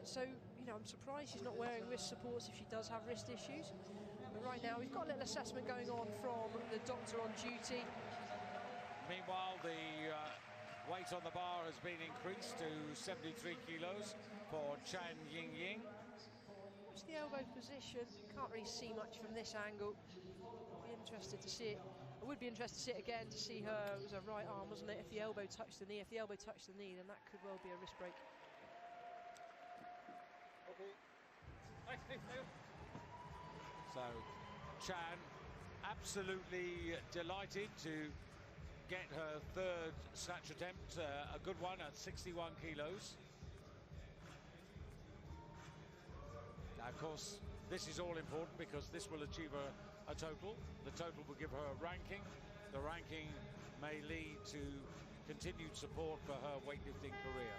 So, you know, I'm surprised she's not wearing wrist supports if she does have wrist issues. But right now, we've got a little assessment going on from the doctor on duty. Meanwhile, the weight on the bar has been increased to 73 kilos for Chan Ying. Watch the elbow position. Can't really see much from this angle. Be interested to see it. I would be interested to see it again to see her. It was her right arm, wasn't it? If the elbow touched the knee, then that could well be a wrist break. So Chan absolutely delighted to get her 3rd snatch attempt, a good one at 61 kilos. Now, of course, this is all important because this will achieve a total. The total will give her a ranking. The ranking may lead to continued support for her weightlifting career.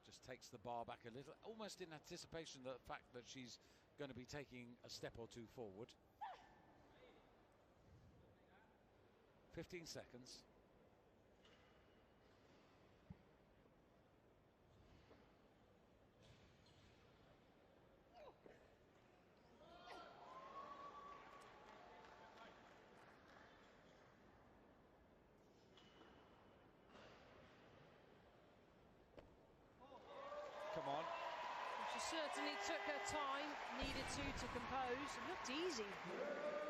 Just takes the bar back a little, almost in anticipation of the fact that she's going to be taking a step or two forward. 15 seconds. Come on. She certainly took her time, needed to compose. It looked easy.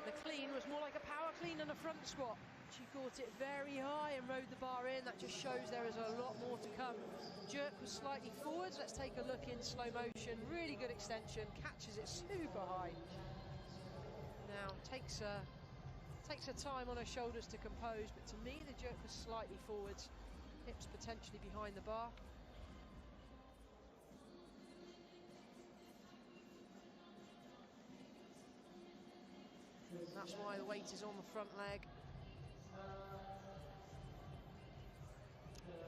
The clean was more like a power clean than a front squat. She caught it very high and rode the bar in. That just shows there is a lot more to come. Jerk was slightly forwards. Let's take a look in slow motion. Really good extension, catches it super high. Now takes her time on her shoulders to compose, but to me the jerk was slightly forwards. Hips potentially behind the bar. That's why the weight is on the front leg.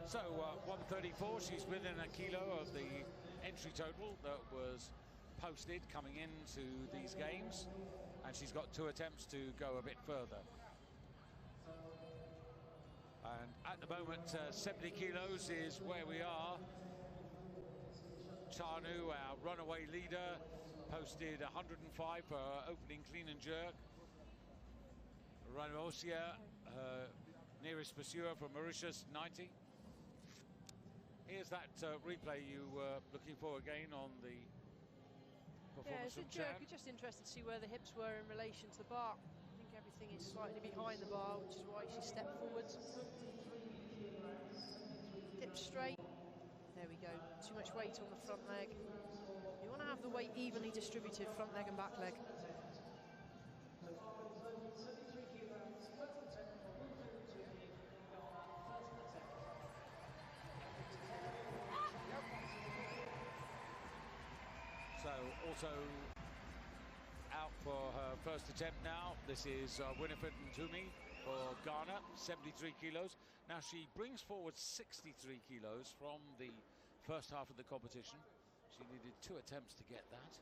So 134, she's within a kilo of the entry total that was posted coming into these games, and she's got 2 attempts to go a bit further. And at the moment, 70 kilos is where we are. Chanu, our runaway leader, posted 105 for her opening clean and jerk. Ranuosia, nearest pursuer from Mauritius, 90. Here's that replay you were looking for again on the performance from Chan. You're just interested to see where the hips were in relation to the bar. I think everything is slightly behind the bar, which is why she stepped forwards. Hips straight. There we go. Too much weight on the front leg. You want to have the weight evenly distributed, front leg and back leg. So also out for her first attempt now. This is Winifred Ntumi for Ghana, 73 kilos. Now she brings forward 63 kilos from the first half of the competition. She needed 2 attempts to get that.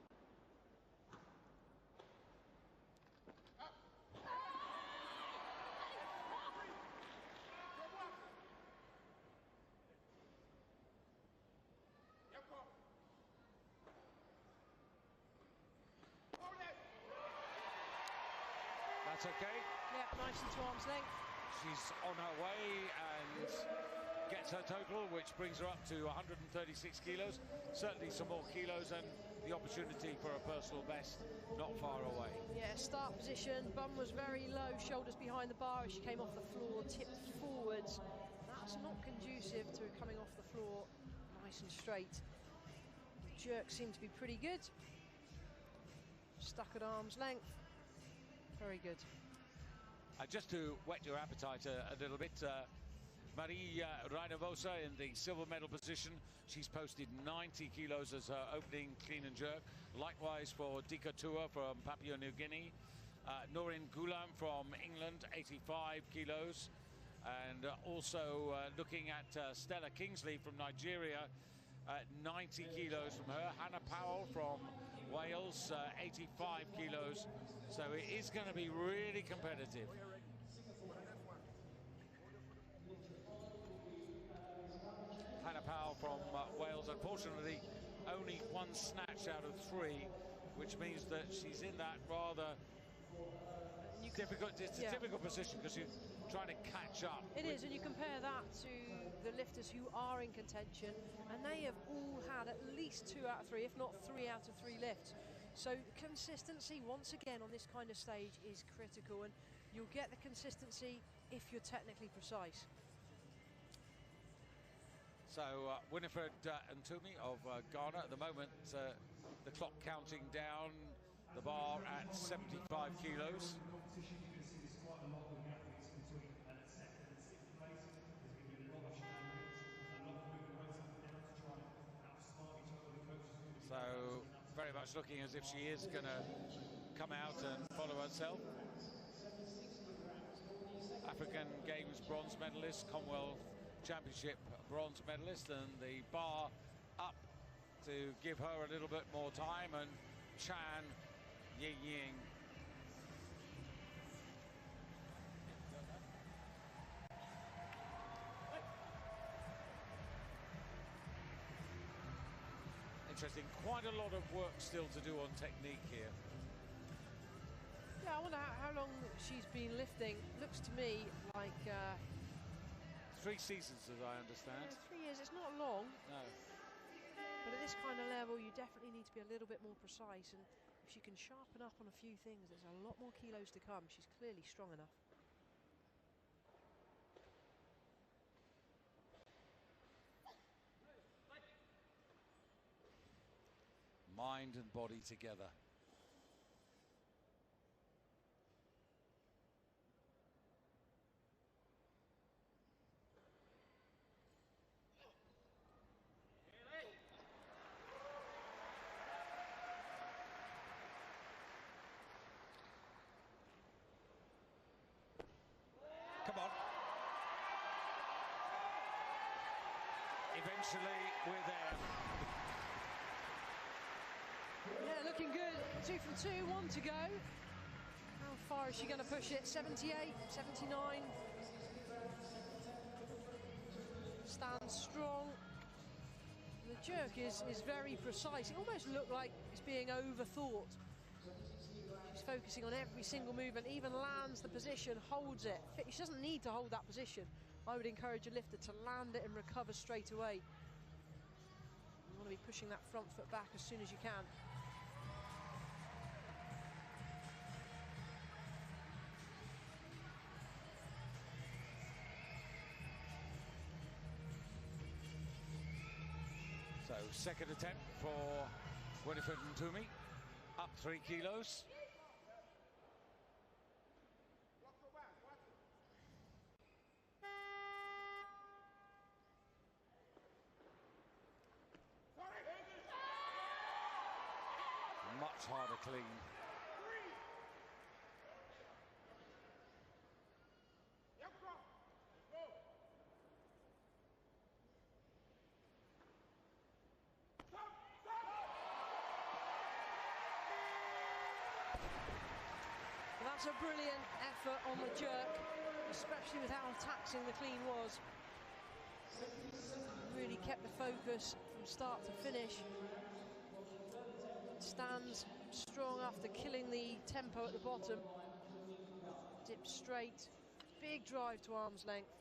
That's okay. Yeah, nice and to arm's length. She's on her way and gets her total, which brings her up to 136 kilos. Certainly some more kilos, and the opportunity for a personal best not far away. Yeah, start position, bum was very low, shoulders behind the bar as she came off the floor, tipped forwards. That's not conducive to coming off the floor nice and straight. The jerk seemed to be pretty good. Stuck at arm's length. Very good. Just to whet your appetite a little bit, Marie Reinavosa in the silver medal position. She's posted 90 kilos as her opening clean and jerk. Likewise for Dika Tua from Papua New Guinea. Noreen Ghulam from England, 85 kilos. And also looking at Stella Kingsley from Nigeria, 90 kilos from her. Hannah Powell from Wales, 85 kilos. So it is going to be really competitive. Hannah Powell from Wales, unfortunately, only one snatch out of 3, which means that she's in that rather difficult. It's a difficult position because you're trying to catch up. It is, and you compare that to the lifters who are in contention, and they have all had at least 2 out of 3, if not 3 out of 3 lifts. So consistency, once again, on this kind of stage is critical, and you'll get the consistency if you're technically precise. So Winifred Ntumi of Ghana at the moment, the clock counting down, the bar at 75 kilos. So very much looking as if she is going to come out and follow herself. African Games bronze medalist, Commonwealth Championship bronze medalist, and the bar up to give her a little bit more time, and Chan Ying. Interesting, quite a lot of work still to do on technique here. Yeah, I wonder how long she's been lifting. Looks to me like 3 seasons, as I understand. 3 years, it's not long. No. But at this kind of level, you definitely need to be a little bit more precise. And if she can sharpen up on a few things, there's a lot more kilos to come. She's clearly strong enough. Mind and body together. Come on. Eventually, we're there. Yeah, looking good. 2 from 2, 1 to go. How far is she going to push it? 78, 79. Stands strong. The jerk is very precise. It almost looked like it's being overthought. She's focusing on every single movement, even lands the position, holds it. She doesn't need to hold that position. I would encourage a lifter to land it and recover straight away. You want to be pushing that front foot back as soon as you can. So second attempt for Winifred Ntumi, up 3 kilos. Much harder clean. That's a brilliant effort on the jerk, especially with how taxing the clean was. Really kept the focus from start to finish. Stands strong after killing the tempo at the bottom. Dips straight, big drive to arm's length.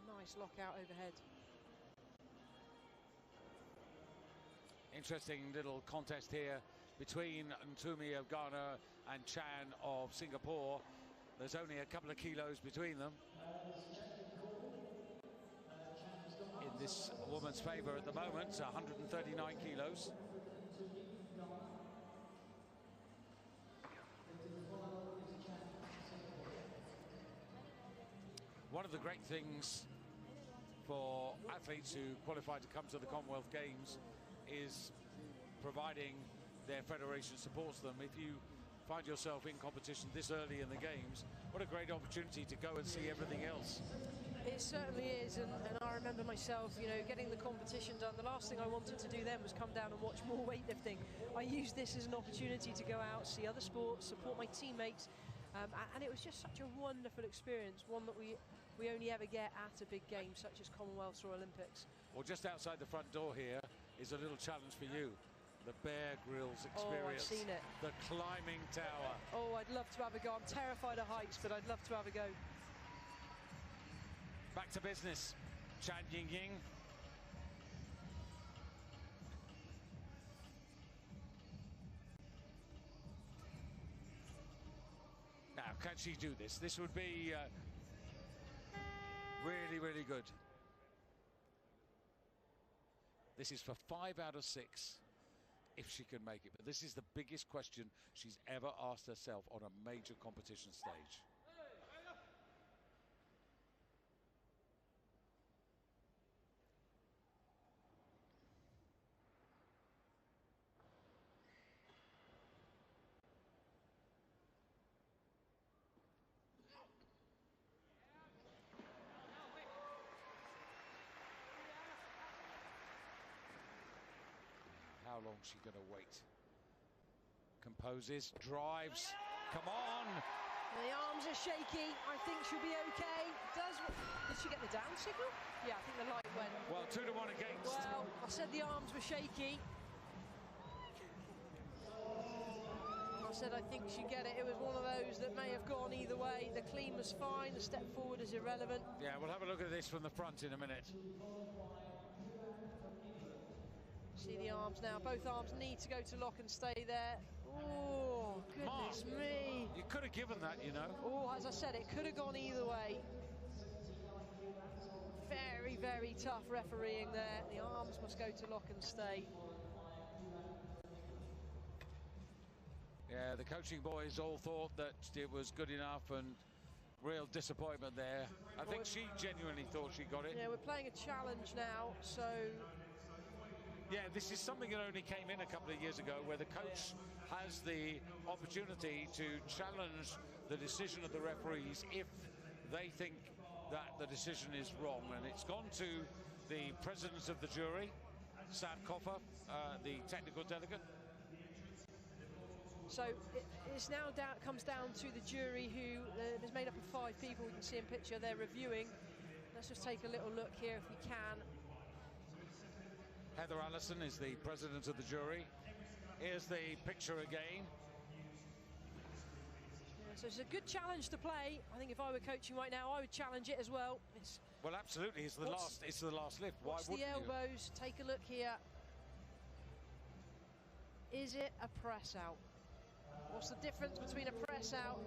Nice lockout overhead. Interesting little contest here between Ntumi of Ghana and Chan of Singapore. There's only a couple of kilos between them. In this woman's favour at the moment, 139 kilos. One of the great things for athletes who qualify to come to the Commonwealth Games is providing their federation supports them. If you find yourself in competition this early in the games, what a great opportunity to go and see everything else. It certainly is, and I remember myself, you know, getting the competition done. The last thing I wanted to do then was come down and watch more weightlifting. I used this as an opportunity to go out, see other sports, support my teammates, and it was just such a wonderful experience, one that we only ever get at a big game such as Commonwealth or Olympics. Well, just outside the front door here is a little challenge for you. The Bear Grylls experience. Oh, I've seen it. The climbing tower. Oh, I'd love to have a go. I'm terrified of heights, but I'd love to have a go. Back to business. Chan Ying Ying. Now, can she do this? This would be really, really good. This is for 5 out of 6 if she can make it. But this is the biggest question she's ever asked herself on a major competition stage. How long is she going to wait? Composes, drives, come on! The arms are shaky. I think she'll be okay. Did she get the down signal? Yeah, I think the light went. Well, 2-1 against. Well, I said the arms were shaky. I said I think she'd get it. It was one of those that may have gone either way. The clean was fine, the step forward is irrelevant. Yeah, we'll have a look at this from the front in a minute. See the arms now. Both arms need to go to lock and stay there. Oh, goodness me. You could have given that, you know. Oh, as I said, it could have gone either way. Very, very tough refereeing there. The arms must go to lock and stay. Yeah, the coaching boys all thought that it was good enough, and real disappointment there. I think she genuinely thought she got it. Yeah, we're playing a challenge now, so... Yeah, this is something that only came in a couple of years ago, where the coach has the opportunity to challenge the decision of the referees if they think that the decision is wrong. And it's gone to the president of the jury, Sam Coffer, the technical delegate. So it's now comes down to the jury, who is made up of 5 people. We can see in picture they're reviewing. Let's just take a little look here if we can. Heather Allison is the president of the jury. Here's the picture again. Yeah, so it's a good challenge to play. I think if I were coaching right now, I would challenge it as well. Well, absolutely. It's the last lift. Why what's the elbows? You? Take a look here. Is it a press out? What's the difference between a press out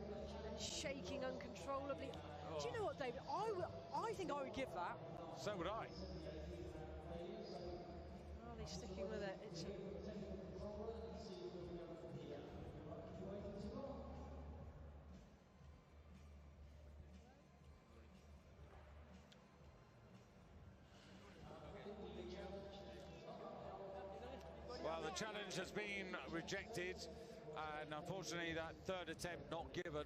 and shaking uncontrollably? Oh. Do you know what, David? I think I would give that. So would I. Sticking with it. It's well, the challenge has been rejected, and unfortunately that third attempt not given,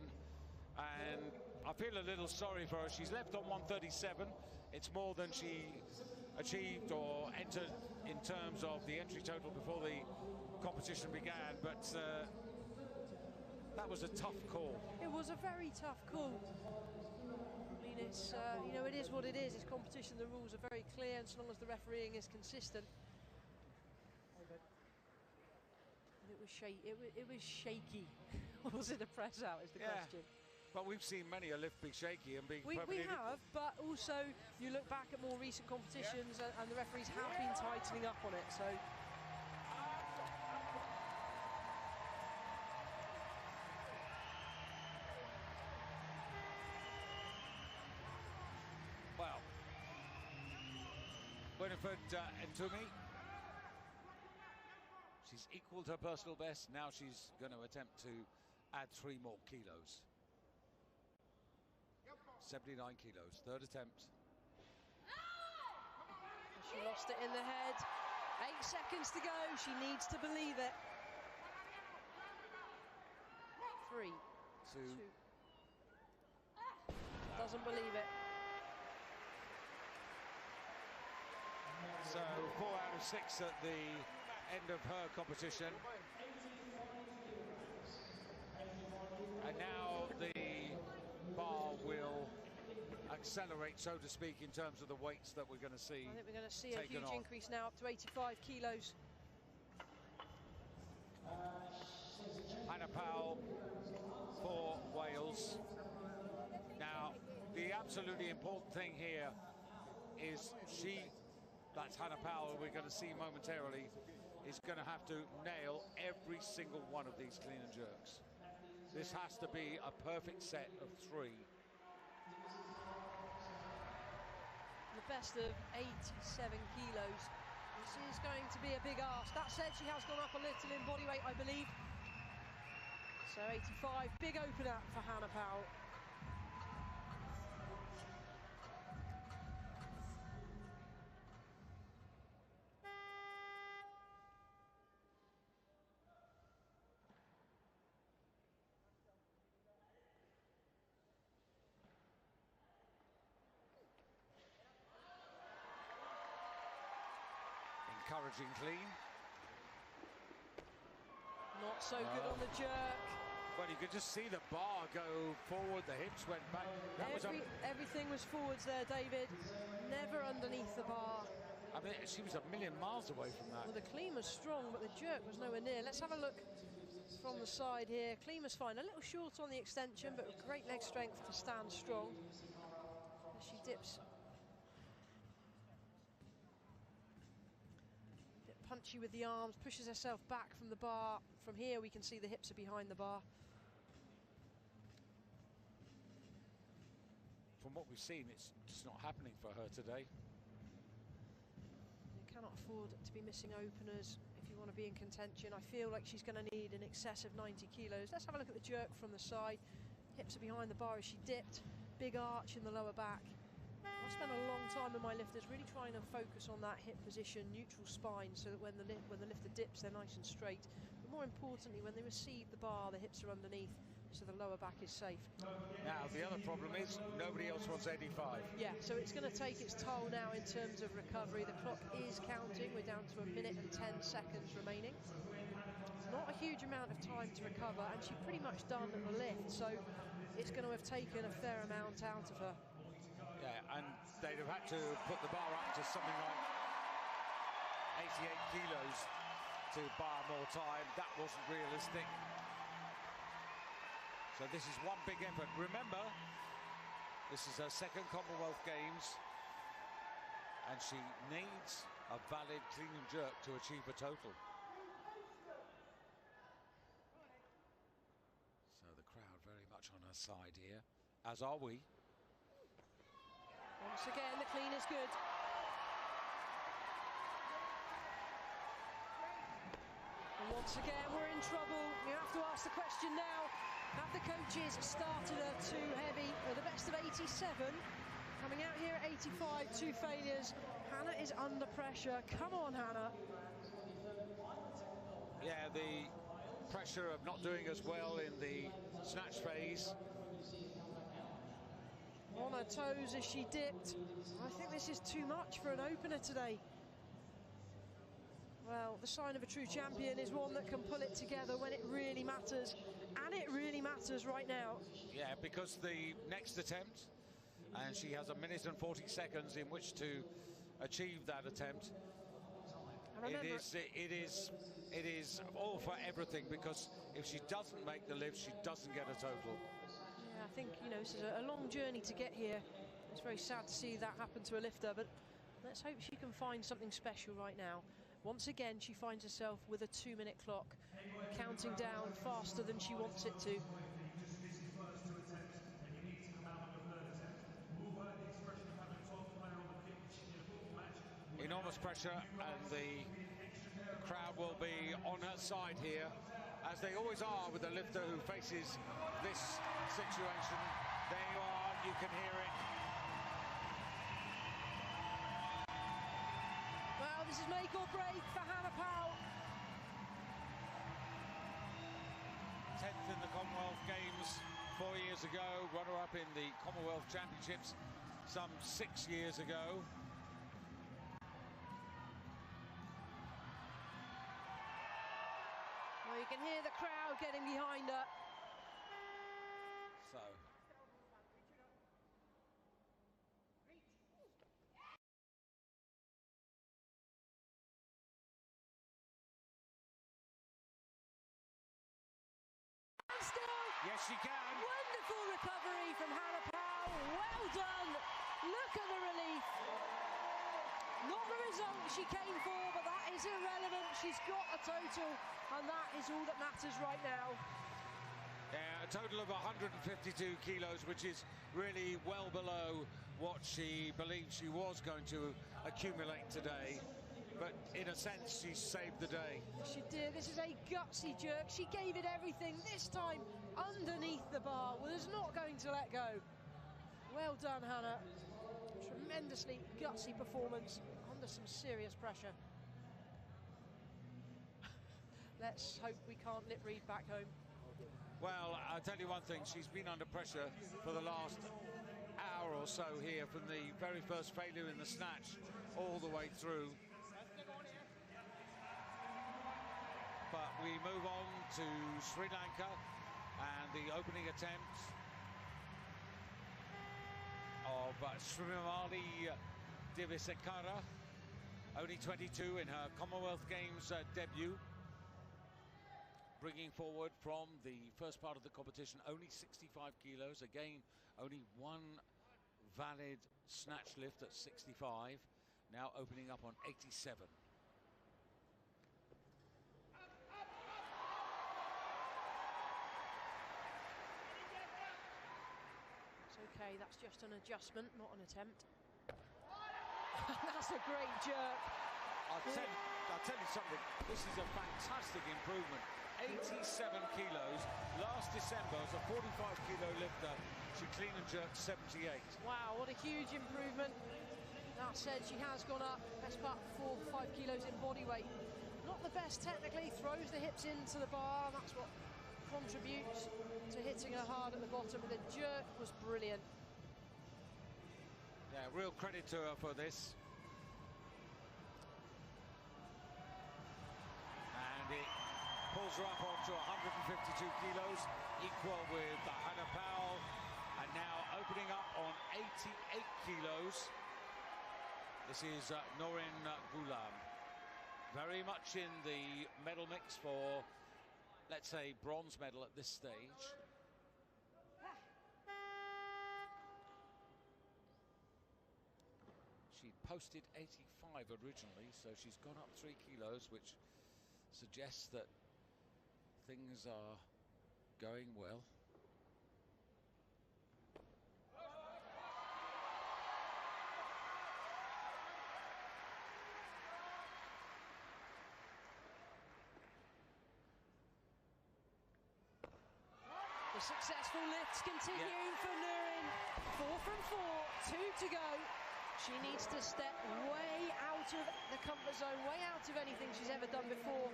and I feel a little sorry for her. She's left on 137. It's more than she achieved or entered in terms of the entry total before the competition began, but that was a tough call. It was a very tough call. I mean, it's you know, it is what it is. It's competition. The rules are very clear, and so long as the refereeing is consistent. It was shaky. Was it a press out? Is the question. But we've seen many a lift be shaky and being we have, but also you look back at more recent competitions and the referees have been tightening up on it. So Winifred Ntumi. She's equaled her personal best. Now she's going to attempt to add 3 more kilos. 79 kilos, third attempt. She lost it in the head. 8 seconds to go. She needs to believe it. 3, 2. Doesn't believe it. So 4 out of 6 at the end of her competition. And now the bar will accelerate, so to speak, in terms of the weights that we're going to see. I think we're going to see a huge increase now, up to 85 kilos. Hannah Powell for Wales. Now, the absolutely important thing here is that's Hannah Powell, we're going to see momentarily, is going to have to nail every single one of these clean and jerks. This has to be a perfect set of 3. The best of 87 kilos. This is going to be a big ask. That said, she has gone up a little in body weight, I believe. So 85, big opener for Hannah Powell. Encouraging clean. Not so good on the jerk. Well, you could just see the bar go forward, the hips went back. Everything was forwards there, David. Never underneath the bar. I mean, she was a million miles away from that. Well, the clean was strong, but the jerk was nowhere near. Let's have a look from the side here. Clean was fine. A little short on the extension, but with great leg strength to stand strong. As she dips. Bit punchy with the arms, pushes herself back from the bar. From here, we can see the hips are behind the bar. From what we've seen, it's just not happening for her today. You cannot afford to be missing openers if you want to be in contention. I feel like she's going to need in excess of 90 kilos. Let's have a look at the jerk from the side. Hips are behind the bar as she dipped. Big arch in the lower back. I spent a long time with my lifters really trying to focus on that hip position, neutral spine, so that when the lifter dips, they're nice and straight. But more importantly, when they receive the bar, the hips are underneath, so the lower back is safe. Now, the other problem is nobody else wants 85. Yeah, so it's going to take its toll now in terms of recovery. The clock is counting. We're down to 1 minute and 10 seconds remaining. Not a huge amount of time to recover, and she's pretty much done at the lift, so it's going to have taken a fair amount out of her. Yeah, and they'd have had to put the bar up to something like 88 kilos to bar more time. That wasn't realistic. So this is one big effort. Remember, this is her second Commonwealth Games, and she needs a valid clean and jerk to achieve a total. So the crowd very much on her side here, as are we. Once again, the clean is good. And once again, we're in trouble. You have to ask the question now. Have the coaches started her too heavy? At the best of 87, coming out here at 85, 2 failures. Hannah is under pressure. Come on, Hannah. Yeah, the pressure of not doing as well in the snatch phase. On her toes as she dipped. I think this is too much for an opener today. Well, the sign of a true champion is one that can pull it together when it really matters. And it really matters right now. Yeah, because the next attempt, and she has 1 minute and 40 seconds in which to achieve that attempt. It is all for everything, because if she doesn't make the lift, she doesn't get a total. Yeah, I think, you know, this is a long journey to get here. It's very sad to see that happen to a lifter, but let's hope she can find something special right now. Once again, she finds herself with a 2-minute clock, counting down faster than she wants it to. enormous pressure, and the crowd will be on her side here, as they always are with a lifter who faces this situation. There you are, you can hear it. Well, this is make or break for Hannah Powell. 10th in the Commonwealth Games 4 years ago, runner-up in the Commonwealth Championships some 6 years ago. Well, you can hear the crowd getting behind her. So Still, yes, she can. wonderful recovery from Hannah Powell. Well done. Look at the relief. Not the result she came for, but that is irrelevant. She's got a total, and that is all that matters right now. Yeah, a total of 152 kilos, which is really well below what she believed she was going to accumulate today. But in a sense, she saved the day. She did. This is a gutsy jerk. She gave it everything, this time underneath the bar. Was not going to let go. Well done, Hannah. Tremendously gutsy performance under some serious pressure. Let's hope we can't lip read back home. Well, I'll tell you one thing, she's been under pressure for the last hour or so here, from the very first failure in the snatch all the way through. But we move on to Sri Lanka and the opening attempt of Srimali Divisekara, only 22 in her Commonwealth Games debut. Bringing forward from the first part of the competition only 65 kilos. Again, only one valid snatch lift at 65. Now opening up on 87. It's okay, that's just an adjustment, not an attempt. That's a great jerk. I'll tell you something, this is a fantastic improvement. 87 kilos. Last December, as a 45 kilo lifter, she clean and jerked 78. Wow, what a huge improvement. That said, she has gone up, best part 4 or 5 kilos in body weight. Not the best technically, throws the hips into the bar, and that's what contributes to hitting her hard at the bottom, but the jerk was brilliant. Yeah, real credit to her for this. And it pulls her up onto 152 kilos, equal with Hannah Powell, and now opening up on 88 kilos. This is Noreen Ghulam. Very much in the medal mix for, let's say, bronze medal at this stage. She posted 85 originally, so she's gone up 3 kilos, which suggests that things are going well. The successful lifts continue for Noreen. 4 from 4, 2 to go. She needs to step way out of the comfort zone, way out of anything she's ever done before.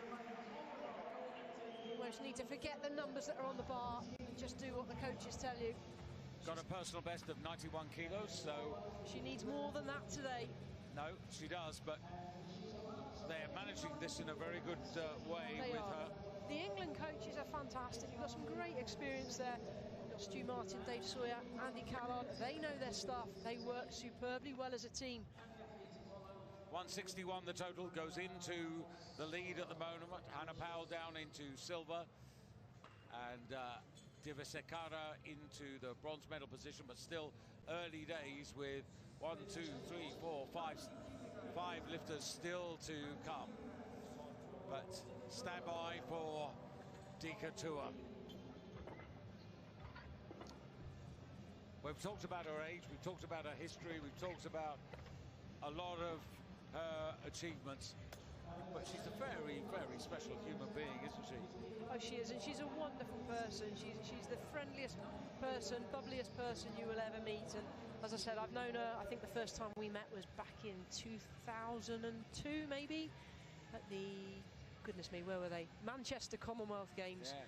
We just need to forget the numbers that are on the bar and just do what the coaches tell you. Got a personal best of 91 kilos, so... She needs more than that today. No, she does, but they're managing this in a very good way They with are. her. The England coaches are fantastic. You've got some great experience there. Stu Martin, Dave Sawyer, Andy Callard, they know their stuff. They work superbly well as a team. 161 the total, goes into the lead at the moment. Hannah Powell down into silver, and Divisekara into the bronze medal position, but still early days with 1, 2, 3, 4, 5 lifters still to come. But stand by for Dika Tua. We've talked about her age, we've talked about her history, we've talked about a lot of her achievements. But she's a very, very special human being, isn't she? Oh, she is, and she's a wonderful person. She's the friendliest person, bubbliest person you will ever meet. And as I said, I've known her, I think the first time we met was back in 2002, maybe, at the, goodness me, where were they? Manchester Commonwealth Games. Yeah.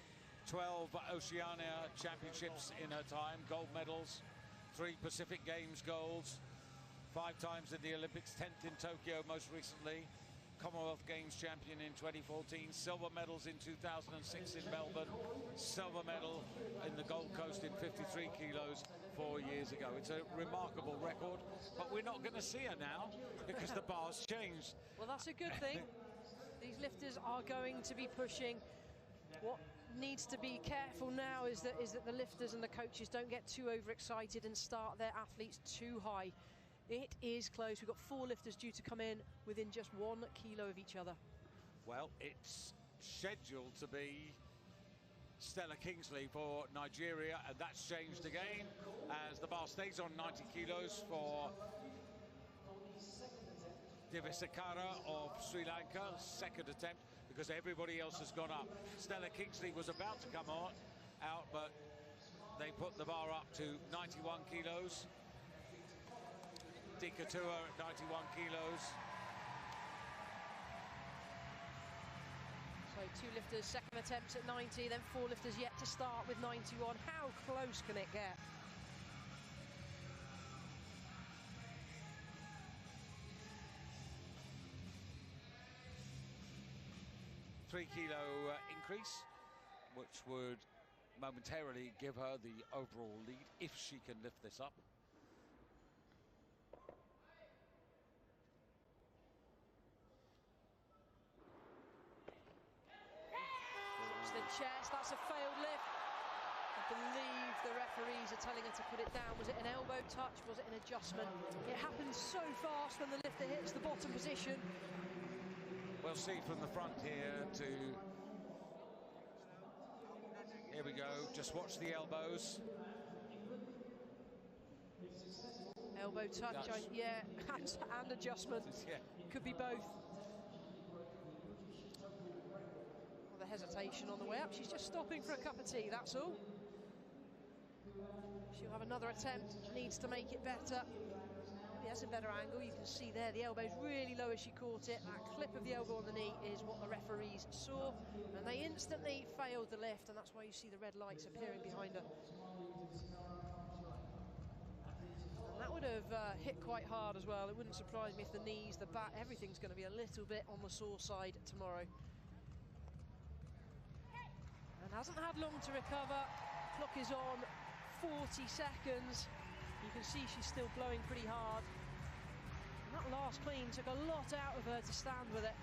12 Oceania Championships in her time, gold medals, 3 Pacific Games golds, 5 times in the Olympics, 10th in Tokyo most recently. Commonwealth Games champion in 2014, silver medals in 2006 in Melbourne, silver medal in the Gold Coast in 53 kilos 4 years ago. It's a remarkable record, but we're not going to see her now because the bar's changed. Well, that's a good thing. These lifters are going to be pushing. What needs to be careful now is that the lifters and the coaches don't get too overexcited and start their athletes too high. It is close. We've got 4 lifters due to come in within just 1 kilo of each other. Well, it's scheduled to be Stella Kingsley for Nigeria, and that's changed again as the bar stays on 90 kilos for Divisekara of Sri Lanka, second attempt, because everybody else has gone up. Stella Kingsley was about to come out, but they put the bar up to 91 kilos. Dikatua at 91 kilos. So 2 lifters, second attempts at 90, then 4 lifters yet to start with 91. How close can it get? Three-kilo increase, which would momentarily give her the overall lead if she can lift this up. The chest, that's a failed lift. I believe the referees are telling her to put it down. Was it an elbow touch? Was it an adjustment? It happens so fast when the lifter hits the bottom position. We'll see from the front here to... Here we go, just watch the elbows. Elbow touch, yeah, and adjustment. Yeah. Could be both. Hesitation on the way up. She's just stopping for a cup of tea, that's all. She'll have another attempt, needs to make it better. Maybe that's a better angle. You can see there the elbow's really low as she caught it. That clip of the elbow on the knee is what the referees saw, and they instantly failed the lift, and that's why you see the red lights appearing behind her. And that would have hit quite hard as well. It wouldn't surprise me if the knees, the back, everything's going to be a little bit on the sore side tomorrow. Hasn't had long to recover. Clock is on 40 seconds. You can see she's still blowing pretty hard. And that last clean took a lot out of her to stand with it.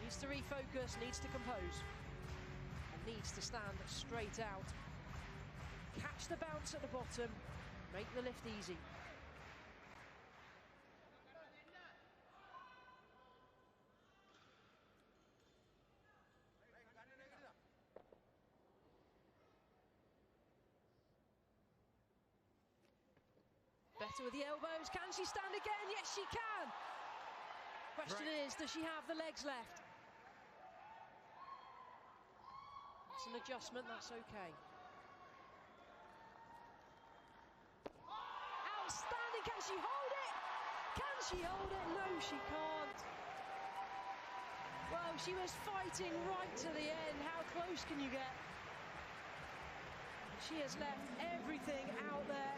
Needs to refocus, needs to compose, and needs to stand straight out. Catch the bounce at the bottom, make the lift easy. Better with the elbows. Can she stand again? Yes, she can. Question is, does she have the legs left? It's an adjustment, that's okay. Outstanding. Can she hold it? Can she hold it? No, she can't. Well, she was fighting right to the end. How close can you get? She has left everything out there.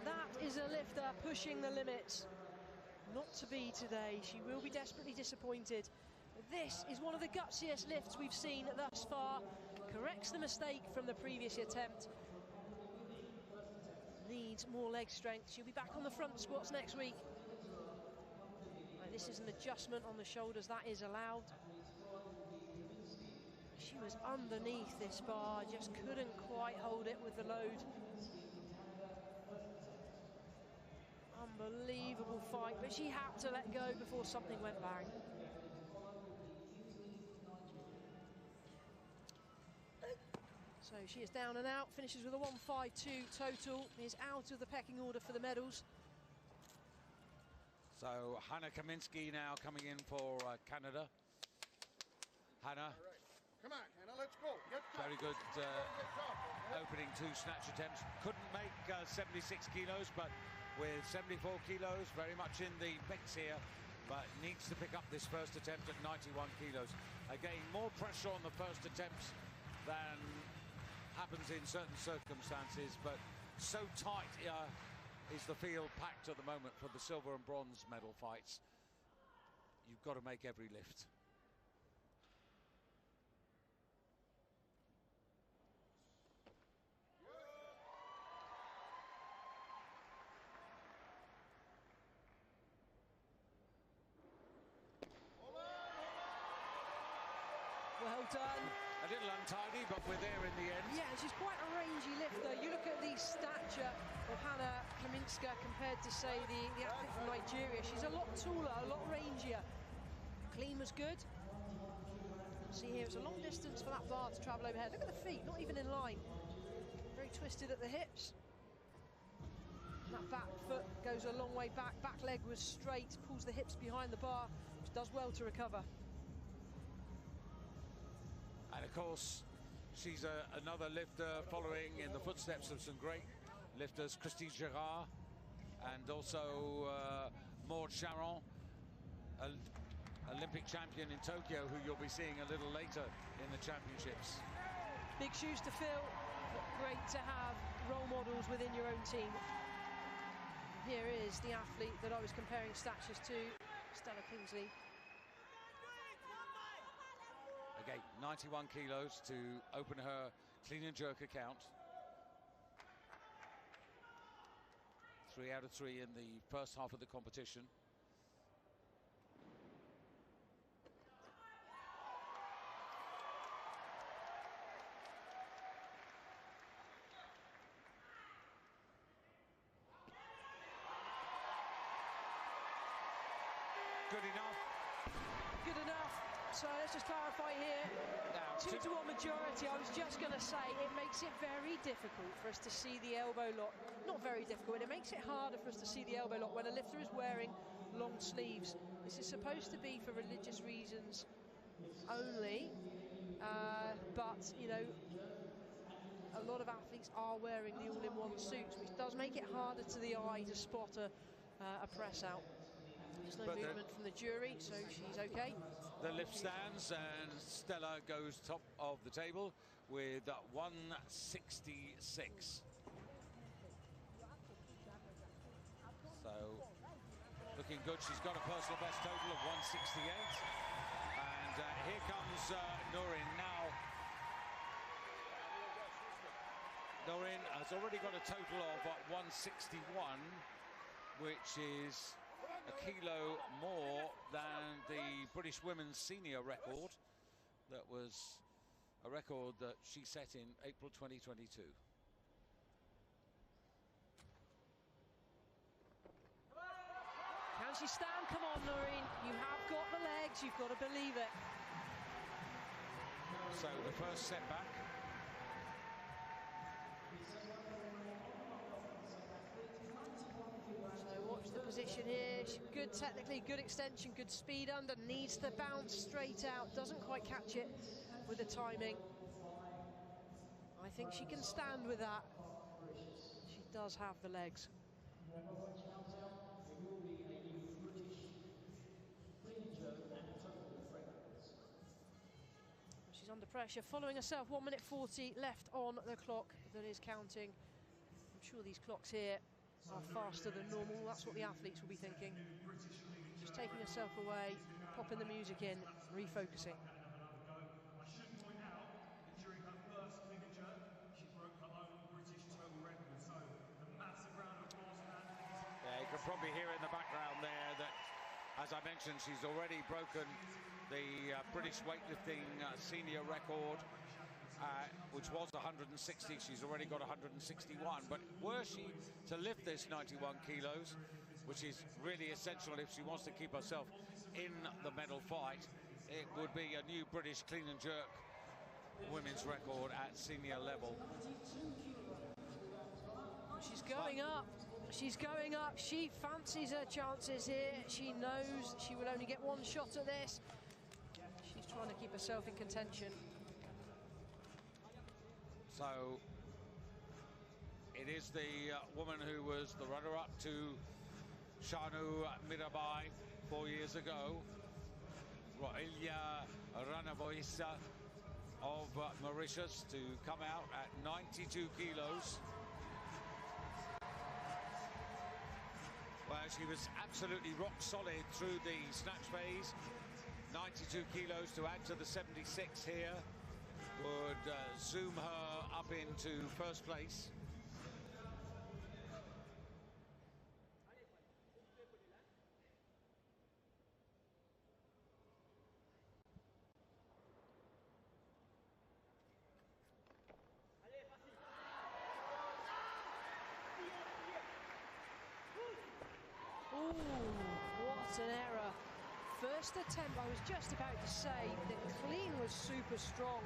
That is a lifter pushing the limits. Not to be today. She will be desperately disappointed. This is one of the gutsiest lifts we've seen thus far. Corrects the mistake from the previous attempt. Needs more leg strength. She'll be back on the front squats next week. This is an adjustment on the shoulders, that is allowed. She was underneath this bar, just couldn't quite hold it with the load. Unbelievable fight, but she had to let go before something went bang. So she is down and out, finishes with a 152 total, is out of the pecking order for the medals. So Hannah Kaminsky now coming in for Canada. Hannah. All right. Come on, Hannah, let's go. Very good opening 2 snatch attempts. Couldn't make 76 kilos, but with 74 kilos, very much in the mix here, but needs to pick up this first attempt at 91 kilos. Again, more pressure on the first attempts than happens in certain circumstances, but so tight is the field packed at the moment for the silver and bronze medal fights. You've got to make every lift. Well done. A little untidy, but we're there in the end. Yeah, she's quite a rangy lifter. You look at the stature of Hannah Kaminska compared to, say, the athlete from Nigeria. She's a lot taller, a lot rangier. Clean was good. See here, it's a long distance for that bar to travel overhead. Look at the feet, not even in line. Very twisted at the hips. That back foot goes a long way back. Back leg was straight, pulls the hips behind the bar, which does well to recover. And of course, she's another lifter following in the footsteps of some great lifters, Christine Girard, and also Maud Charon, Olympic champion in Tokyo, who you'll be seeing a little later in the championships. Big shoes to fill, but great to have role models within your own team. Here is the athlete that I was comparing statures to, Stella Kingsley. Again, 91 kilos to open her clean and jerk account. 3 out of 3 in the first half of the competition. Good enough. Good enough. So let's just clarify here. Now, 2-to-1 majority. I was just going to say it makes it very difficult for us to see the elbow lock. Not very difficult. It makes it harder for us to see the elbow lock when a lifter is wearing long sleeves. This is supposed to be for religious reasons only, but you know, a lot of athletes are wearing the all-in-one suits, which does make it harder to the eye to spot a press out. There's no movement from the jury, so she's okay. The lift stands and Stella goes top of the table with 166. So looking good. She's got a personal best total of 168. And here comes Noreen now. Noreen has already got a total of 161, which is a kilo more than the British women's senior record. That was a record that she set in April 2022. Can she stand? Come on, Noreen. You have got the legs. You've got to believe it. So the first setback. The position here, good technically, good extension, good speed under, needs to bounce straight out, doesn't quite catch it with the timing. I think she can stand with that. She does have the legs. She's under pressure, following herself, 1 minute 40 left on the clock that is counting. I'm sure these clocks here are faster than normal. That's what the athletes will be thinking. Just taking herself away, popping the music in, refocusing. I should point out that during her first clean and jerk, she broke her own British total record. So a massive round of applause for that. Yeah, you can probably hear in the background there that, as I mentioned, she's already broken the British weightlifting senior record, which was 160. She's already got 161. But were she to lift this 91 kilos, which is really essential if she wants to keep herself in the medal fight, it would be a new British clean and jerk women's record at senior level. She's going up. She's going up. She fancies her chances here. She knows she will only get one shot at this. She's trying to keep herself in contention. So it is the woman who was the runner-up to Shanu Mirabai 4 years ago, Roelia Ranavoisa of Mauritius, to come out at 92 kilos. Well, she was absolutely rock solid through the snatch phase. 92 kilos to add to the 76 here would zoom her up into first place. Ooh, what an error. First attempt, I was just about to say, the clean was super strong.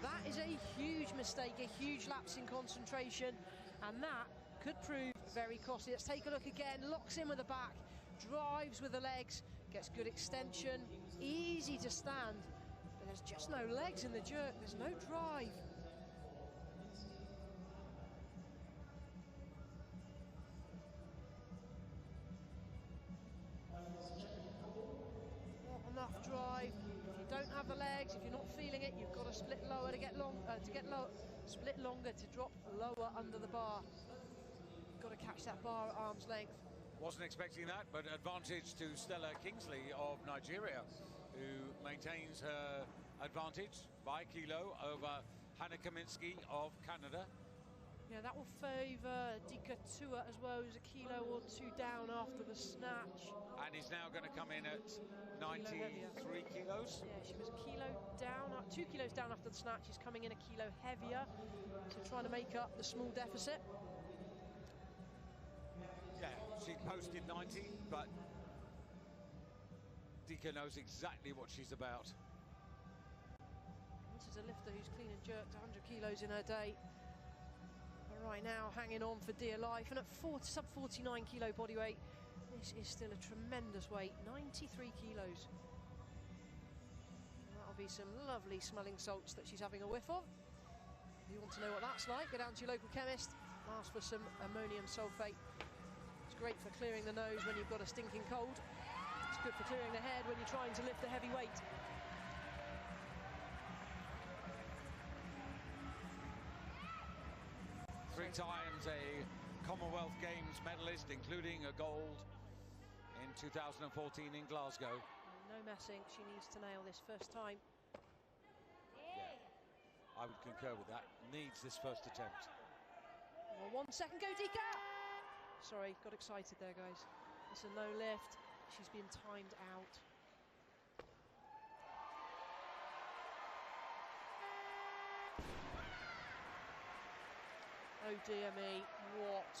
That is a huge mistake, a huge lapse in concentration, and that could prove very costly. Let's take a look again. Locks in with the back, drives with the legs, gets good extension, easy to stand, but there's just no legs in the jerk, there's no drive. Enough drive. If you don't have the legs, if you're not feeling it, you've got to split lower to get split longer to drop lower under the bar. You've got to catch that bar at arm's length. Wasn't expecting that, but advantage to Stella Kingsley of Nigeria, who maintains her advantage by a kilo over Hannah Kaminsky of Canada. Yeah, that will favour Dika Tua as well, who's a kilo or two down after the snatch. And he's now going to come in at 93 kilos. Yeah, she was a kilo down, 2 kilos down after the snatch. She's coming in a kilo heavier, so trying to make up the small deficit. Yeah, she posted 90, but Dika knows exactly what she's about. This is a lifter who's clean and jerked 100 kilos in her day. Right now, hanging on for dear life, and at sub 49 kilo body weight, this is still a tremendous weight, 93 kilos. That'll be some lovely smelling salts that she's having a whiff of. If you want to know what that's like, go down to your local chemist, ask for some ammonium sulfate. It's great for clearing the nose when you've got a stinking cold. It's good for clearing the head when you're trying to lift a heavy weight. Three times a Commonwealth Games medalist, including a gold in 2014 in Glasgow. No messing, she needs to nail this first time. Yeah, I would concur with that. Needs this first attempt. Well, 1 second, go Dika! Sorry, got excited there, guys. It's a no lift. She's been timed out. Oh dear me, what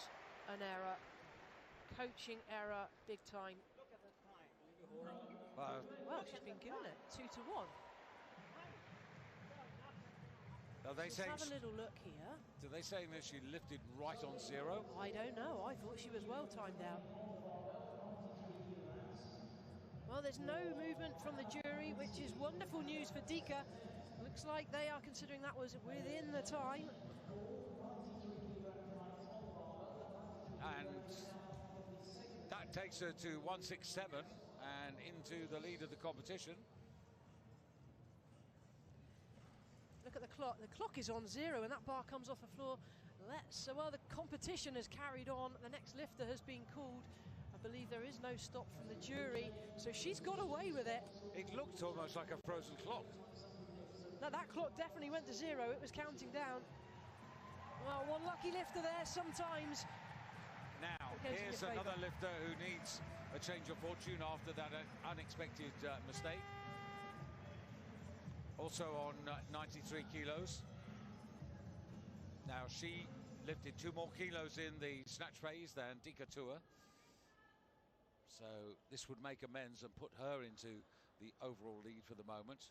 an error. Coaching error, big time. Well, she's been given it, 2 to 1. Are they Let's saying have a little look here. Do they saying that she lifted right on zero? I don't know, I thought she was well timed out. Well, there's no movement from the jury, which is wonderful news for Dika. Looks like they are considering that was within the time. And that takes her to 167 and into the lead of the competition. Look at the clock. The clock is on zero and that bar comes off the floor. Well, the competition has carried on. The next lifter has been called. I believe there is no stop from the jury, so she's got away with it. It looked almost like a frozen clock. Now that clock definitely went to zero. It was counting down. Well, one lucky lifter there sometimes. Now, here's another lifter who needs a change of fortune after that unexpected mistake. Also on 93 kilos. Now, she lifted 2 more kilos in the snatch phase than Dika Tua. So this would make amends and put her into the overall lead for the moment.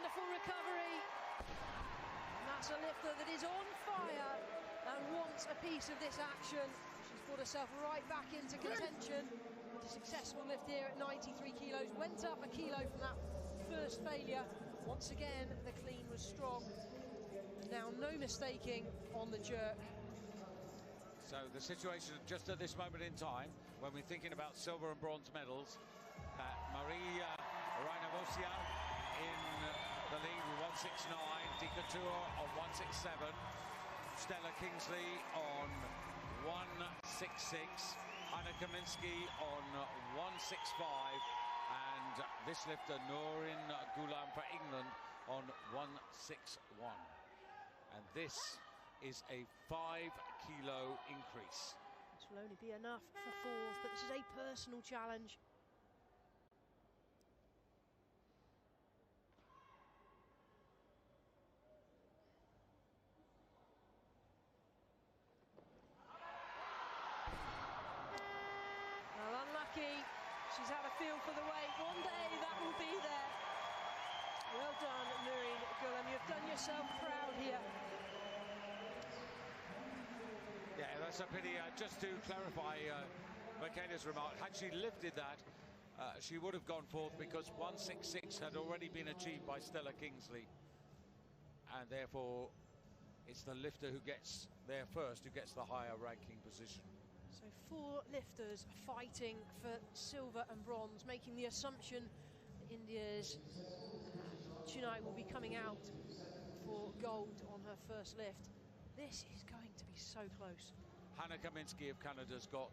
Wonderful recovery. And that's a lifter that is on fire and wants a piece of this action. She's brought herself right back into contention. A successful lift here at 93 kilos. Went up a kilo from that first failure. Once again, the clean was strong. Now, no mistaking on the jerk. So the situation just at this moment in time, when we're thinking about silver and bronze medals, Maria Reina-Mosia in the lead with 169, Decatur on 167, Stella Kingsley on 166, Anna Kaminski on 165, and this lifter Nourin Ghulam for England on 161. And this is a 5-kilo increase. This will only be enough for fourth, but this is a personal challenge. Well, unlucky. She's had a feel for the weight. One day that will be there. Well done, Nourin Ghulam. You've done yourself proud here. Yeah, that's a pity. Just to clarify Michaela's remark, had she lifted that, she would have gone fourth, because 166 had already been achieved by Stella Kingsley. And therefore, it's the lifter who gets there first, who gets the higher ranking position. So 4 lifters fighting for silver and bronze, making the assumption that India's Chennai will be coming out for gold on her first lift. This is going to be so close. Hannah Kaminski of Canada's got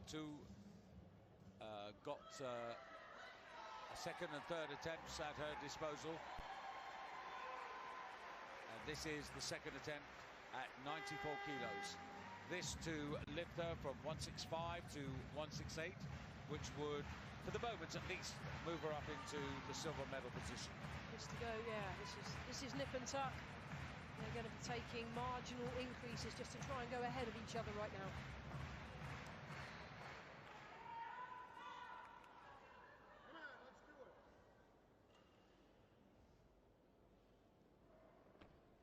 a second and third attempts at her disposal. And this is the second attempt at 94 kilos. This to lift her from 165 to 168, which would, for the moment at least, move her up into the silver medal position. Just to go, yeah, this is nip and tuck. They're going to be taking marginal increases just to try and go ahead of each other right now. Come on, let's do it.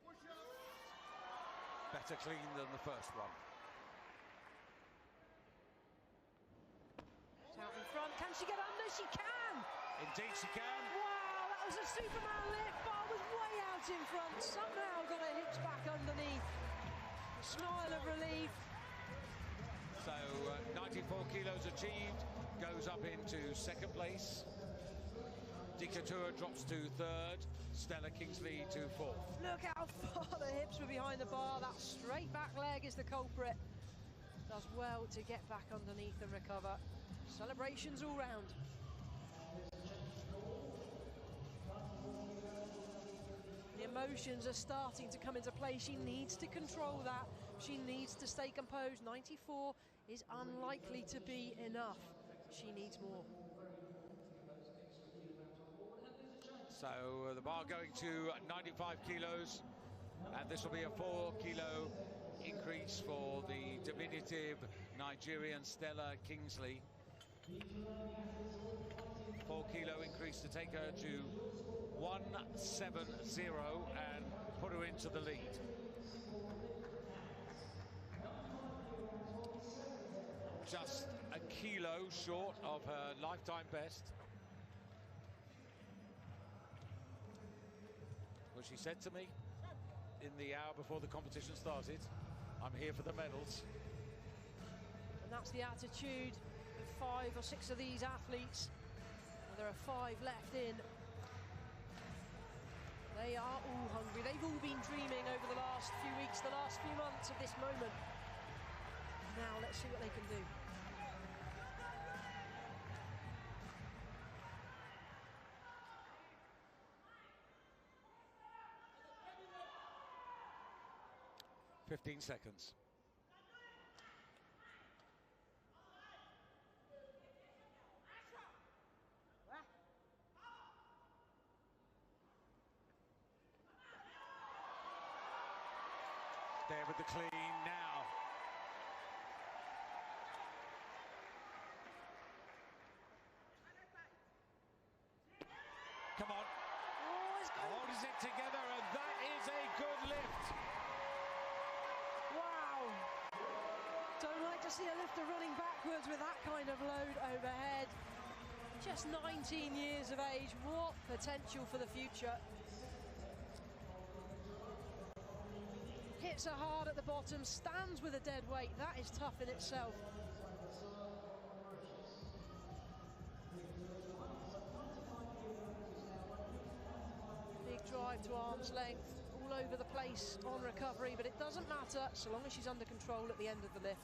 Push up. Better clean than the first one. It's out in front. Can she get under? She can! Indeed she can. Wow, that was a Superman lift. Bar was way out in front. Somehow got her hips back underneath. A smile of relief. So 94 kilos achieved, goes up into second place. Decatur drops to third, Stella Kingsley to fourth. Look how far the hips were behind the bar. That straight back leg is the culprit. Does well to get back underneath and recover. Celebrations all round. The emotions are starting to come into play. She needs to control that. She needs to stay composed. 94 is unlikely to be enough. She needs more. So the bar going to 95 kilos, and this will be a 4-kilo increase for the diminutive Nigerian Stella Kingsley. 4-kilo increase to take her to 170 and put her into the lead. Just a kilo short of her lifetime best. Well, she said to me in the hour before the competition started, I'm here for the medals. And that's the attitude of 5 or 6 of these athletes. And there are 5 left in. They are all hungry. They've all been dreaming over the last few weeks, the last few months of this moment. Now let's see what they can do. "15 seconds. There with the clean now. Come on. Oh, it's going Oh, he's pieces it together, and that is a good lift. Wow. Don't like to see a lifter running backwards with that kind of load overhead. Just 19 years of age. What potential for the future. Hits her hard at the bottom, stands with a dead weight. That is tough in itself. Big drive to arm's length, all over the place on recovery, but it doesn't matter so long as she's under control at the end of the lift.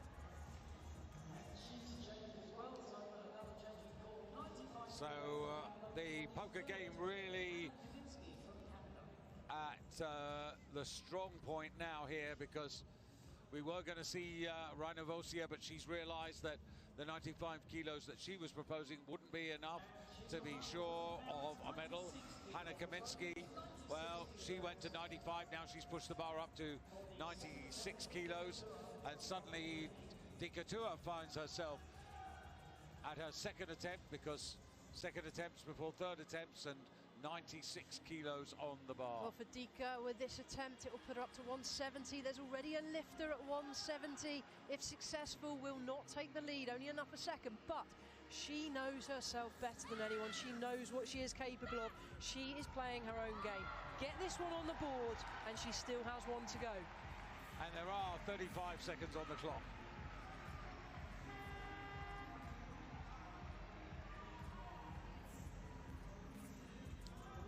So the poker game really at the strong point now here, because we were going to see Rajnovosia, but she's realized that the 95 kilos that she was proposing wouldn't be enough to be sure of a medal. Hannah Kaminsky, well, she went to 95, now she's pushed the bar up to 96 kilos, and suddenly Dikatua finds herself at her second attempt, because second attempts before third attempts, and 96 kilos on the bar. Well, for Dika, with this attempt, it will put her up to 170. There's already a lifter at 170. If successful, will not take the lead, only enough a second, but she knows herself better than anyone. She knows what she is capable of. She is playing her own game. Get this one on the board, and she still has one to go. And there are 35 seconds on the clock.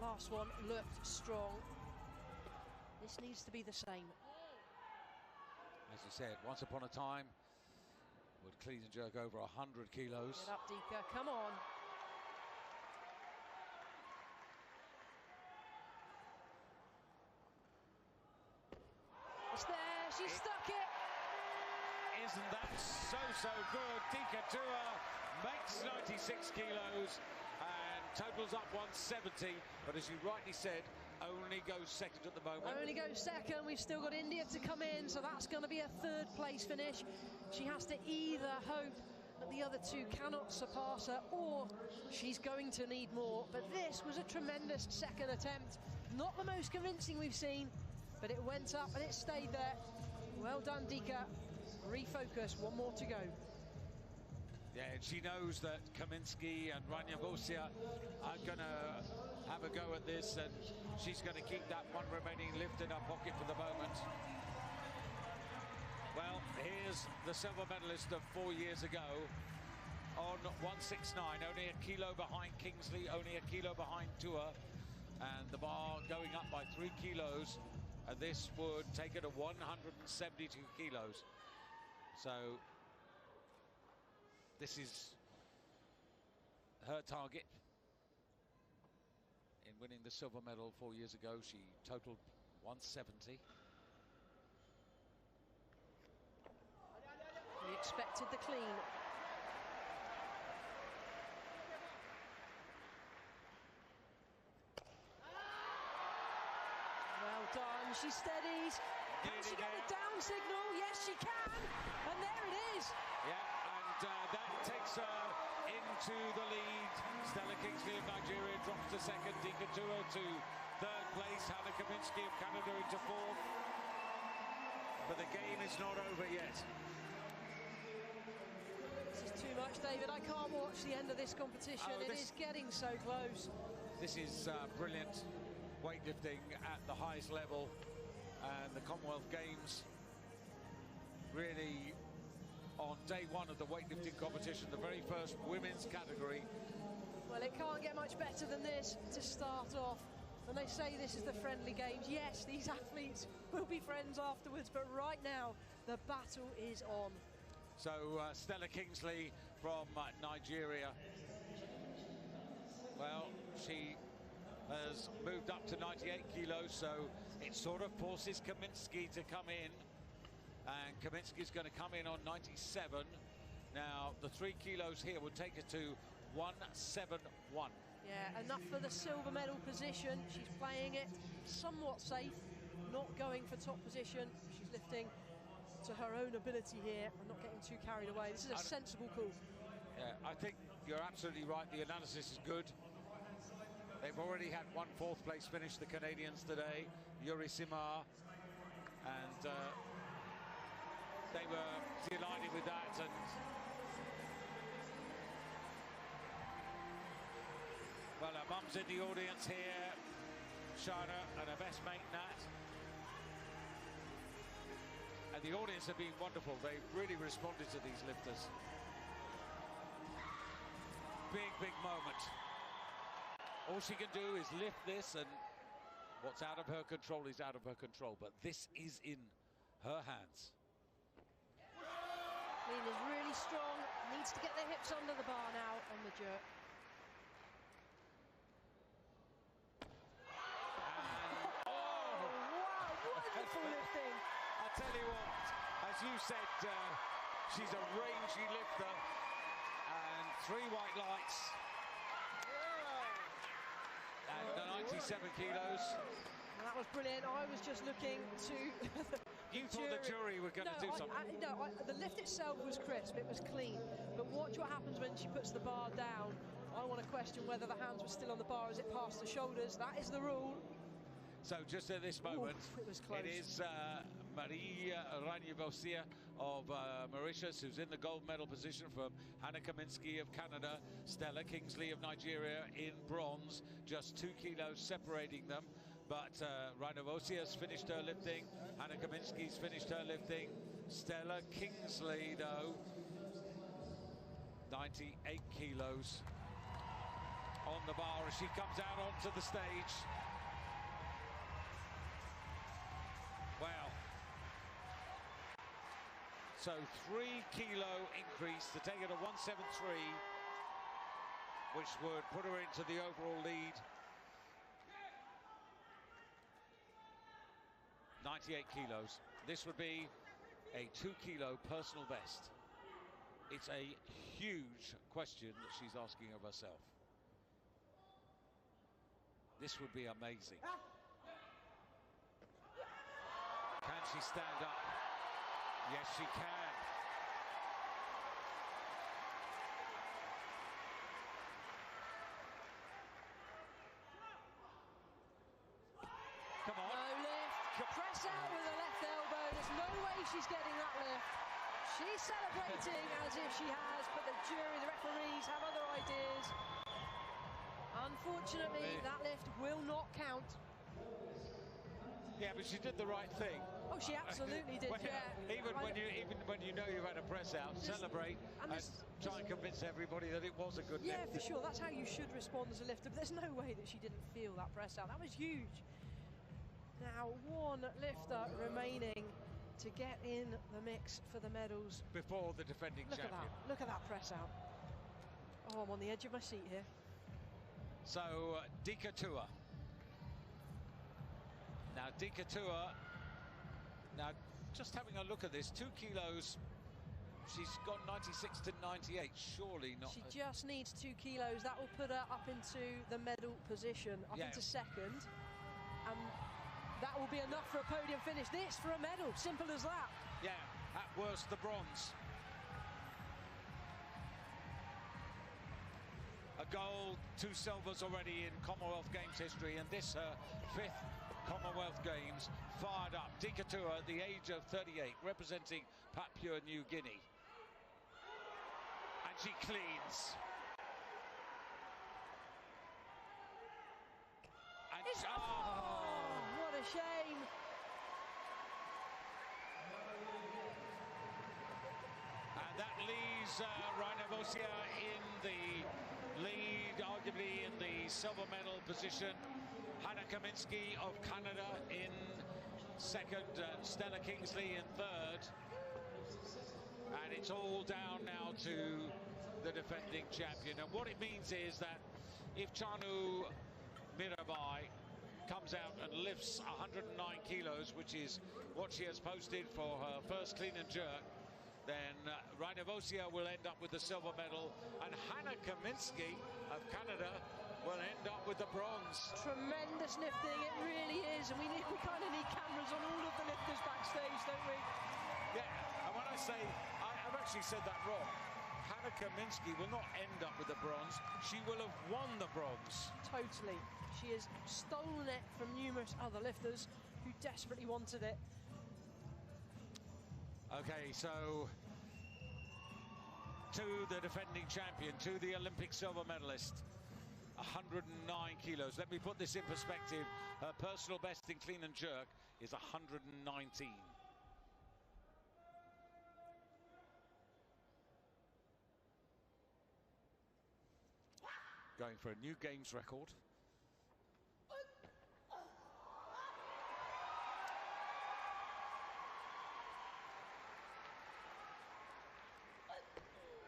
Last one looked strong. This needs to be the same. As you said, once upon a time, would clean and jerk over 100 kilos. Get up, Dika, come on. It's there, she stuck it. Isn't that so good? Dikatua makes 96 kilos and totals up 170, but as you rightly said, only goes second at the moment. Only goes second. We've still got India to come in, so that's going to be a third place finish. She has to either hope that the other two cannot surpass her, or she's going to need more. But this was a tremendous second attempt. Not the most convincing we've seen, but it went up and it stayed there. Well done, Dika. Refocus, one more to go. Yeah, and she knows that Kaminsky and Rajnovosia are going to have a go at this, and she's going to keep that one remaining lift in her pocket for the moment. Well, here's the silver medalist of 4 years ago on 169, only a kilo behind Kingsley, only a kilo behind Tua, and the bar going up by 3 kilos, and this would take her to 172 kilos. So this is her target. In winning the silver medal 4 years ago, she totaled 170. We expected the clean. Well done, she steadies. Can she get a down signal? Yes, she can. And there it is. Yeah, and that takes her into the lead. Stella Kingsley of Nigeria drops to second. Dikatua to third place. Hannah Kaminsky of Canada into fourth. But the game is not over yet. This is too much, David. I can't watch the end of this competition. It is getting so close. This is brilliant weightlifting at the highest level. And the Commonwealth Games really on day one of the weightlifting competition, the very first women's category. Well, it can't get much better than this to start off. And they say this is the friendly games. Yes, these athletes will be friends afterwards, but right now, the battle is on. So Stella Kingsley from Nigeria. Well, she has moved up to 98 kilos, so it sort of forces Kaminsky to come in. And Kaminsky's going to come in on 97. Now, the 3 kilos here would take her to 171. Yeah, enough for the silver medal position. She's playing it somewhat safe, not going for top position. She's lifting to her own ability here and not getting too carried away. This is a sensible call. Yeah, I think you're absolutely right. The analysis is good. They've already had one fourth-place finish, the Canadians today, Yuri Simar, and they were delighted with that. And well, her mum's in the audience here, Shana, and her best mate Nat. And the audience have been wonderful. They've really responded to these lifters. Big, big moment. All she can do is lift this, and what's out of her control is out of her control. But this is in her hands. Lena's really strong, needs to get their hips under the bar now on the jerk. And, oh, wow, wonderful lifting. I'll tell you what, as you said, she's a rangy lifter, and 3 white lights. And 97 kilos. And that was brilliant. I was just looking to... You thought the jury were going to do something. The lift itself was crisp, it was clean. But watch what happens when she puts the bar down. I want to question whether the hands were still on the bar as it passed the shoulders. That is the rule. So just at this moment, it was close. It is Marie Ranivosia of Mauritius, who's in the gold medal position, from Hannah Kaminsky of Canada, Stella Kingsley of Nigeria in bronze, just 2 kilos separating them. But Ranivosia has finished her lifting, Hannah Kaminsky's finished her lifting. Stella Kingsley, though, 98 kilos on the bar as she comes out onto the stage. Wow. So 3 kilo increase to take her to 173, which would put her into the overall lead. 98 kilos. This would be a 2 kilo personal best. It's a huge question that she's asking of herself. This would be amazing. Can she stand up? Yes, she can. Come on. No lift. Press out with the left elbow. There's no way she's getting that lift. She's celebrating as if she has, but the jury, the referees have other ideas. Unfortunately, that lift will not count. Yeah, but she did the right thing. Oh, she absolutely did, yeah. Even when you know you've had a press out, celebrate and try and convince everybody that it was a good lift. Yeah, for sure. That's how you should respond as a lifter. But there's no way that she didn't feel that press out. That was huge. Now, 1 lifter remaining to get in the mix for the medals. Before the defending champion. Look at that press out. Oh, I'm on the edge of my seat here. So, Dika Tua. Now, Dika Tua, now just having a look at this, 2 kilos, she's got 96 to 98, surely not. She just needs 2 kilos. That will put her up into the medal position, up into second. And that will be enough for a podium finish. This for a medal, simple as that. Yeah, at worst, the bronze. A gold, 2 silvers already in Commonwealth Games history, and this her 5th Commonwealth Games. Fired up. Dika Tua at the age of 38, representing Papua New Guinea. And she cleans. And what a shame. And that leaves Ranivosia in the lead, arguably in the silver medal position. Hannah Kaminsky of Canada in second, and Stella Kingsley in third. And it's all down now to the defending champion. And what it means is that if Chanu Mirabai comes out and lifts 109 kilos, which is what she has posted for her first clean and jerk, then Ranivosia will end up with the silver medal, and Hannah Kaminsky of Canada will end up with the bronze. Tremendous lifting, it really is, and we kind of need cameras on all of the lifters backstage, don't we? Yeah, and when I say, I've actually said that wrong. Hannah Kaminsky will not end up with the bronze, she will have won the bronze. Totally. She has stolen it from numerous other lifters who desperately wanted it. Okay, so to the defending champion, to the Olympic silver medalist, 109 kilos. Let me put this in perspective. Her personal best in clean and jerk is 119. Going for a new games record.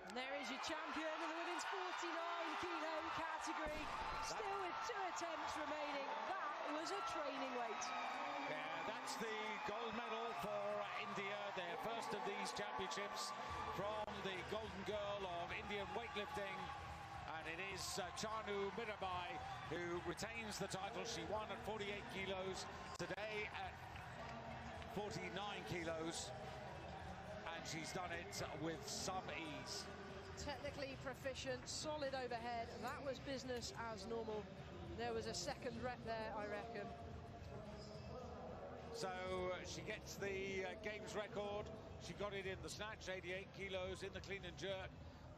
And there is your champion in the women's 49-kilo category. Still with 2 attempts remaining. That was a training weight. Yeah, that's the gold medal for India, their first of these championships from the golden girl of Indian weightlifting. And it is Chanu Mirabai who retains the title. She won at 48 kilos, today at 49 kilos. And she's done it with some ease. Technically proficient, solid overhead. That was business as normal. There was a second rep there, I reckon. So she gets the games record. She got it in the snatch, 88 kilos, in the clean and jerk.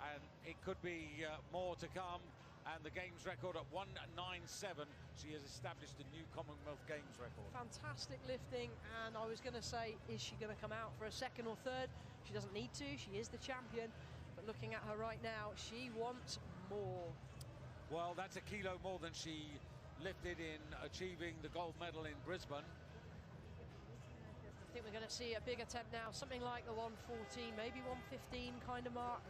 And it could be more to come. And the games record at 197. She has established a new Commonwealth Games record. Fantastic lifting, and I was going to say, is she going to come out for a second or third? She doesn't need to. She is the champion. But looking at her right now, she wants more. Well, that's a kilo more than she lifted in achieving the gold medal in Brisbane. I think we're going to see a big attempt now, something like the 114, maybe 115 kind of mark.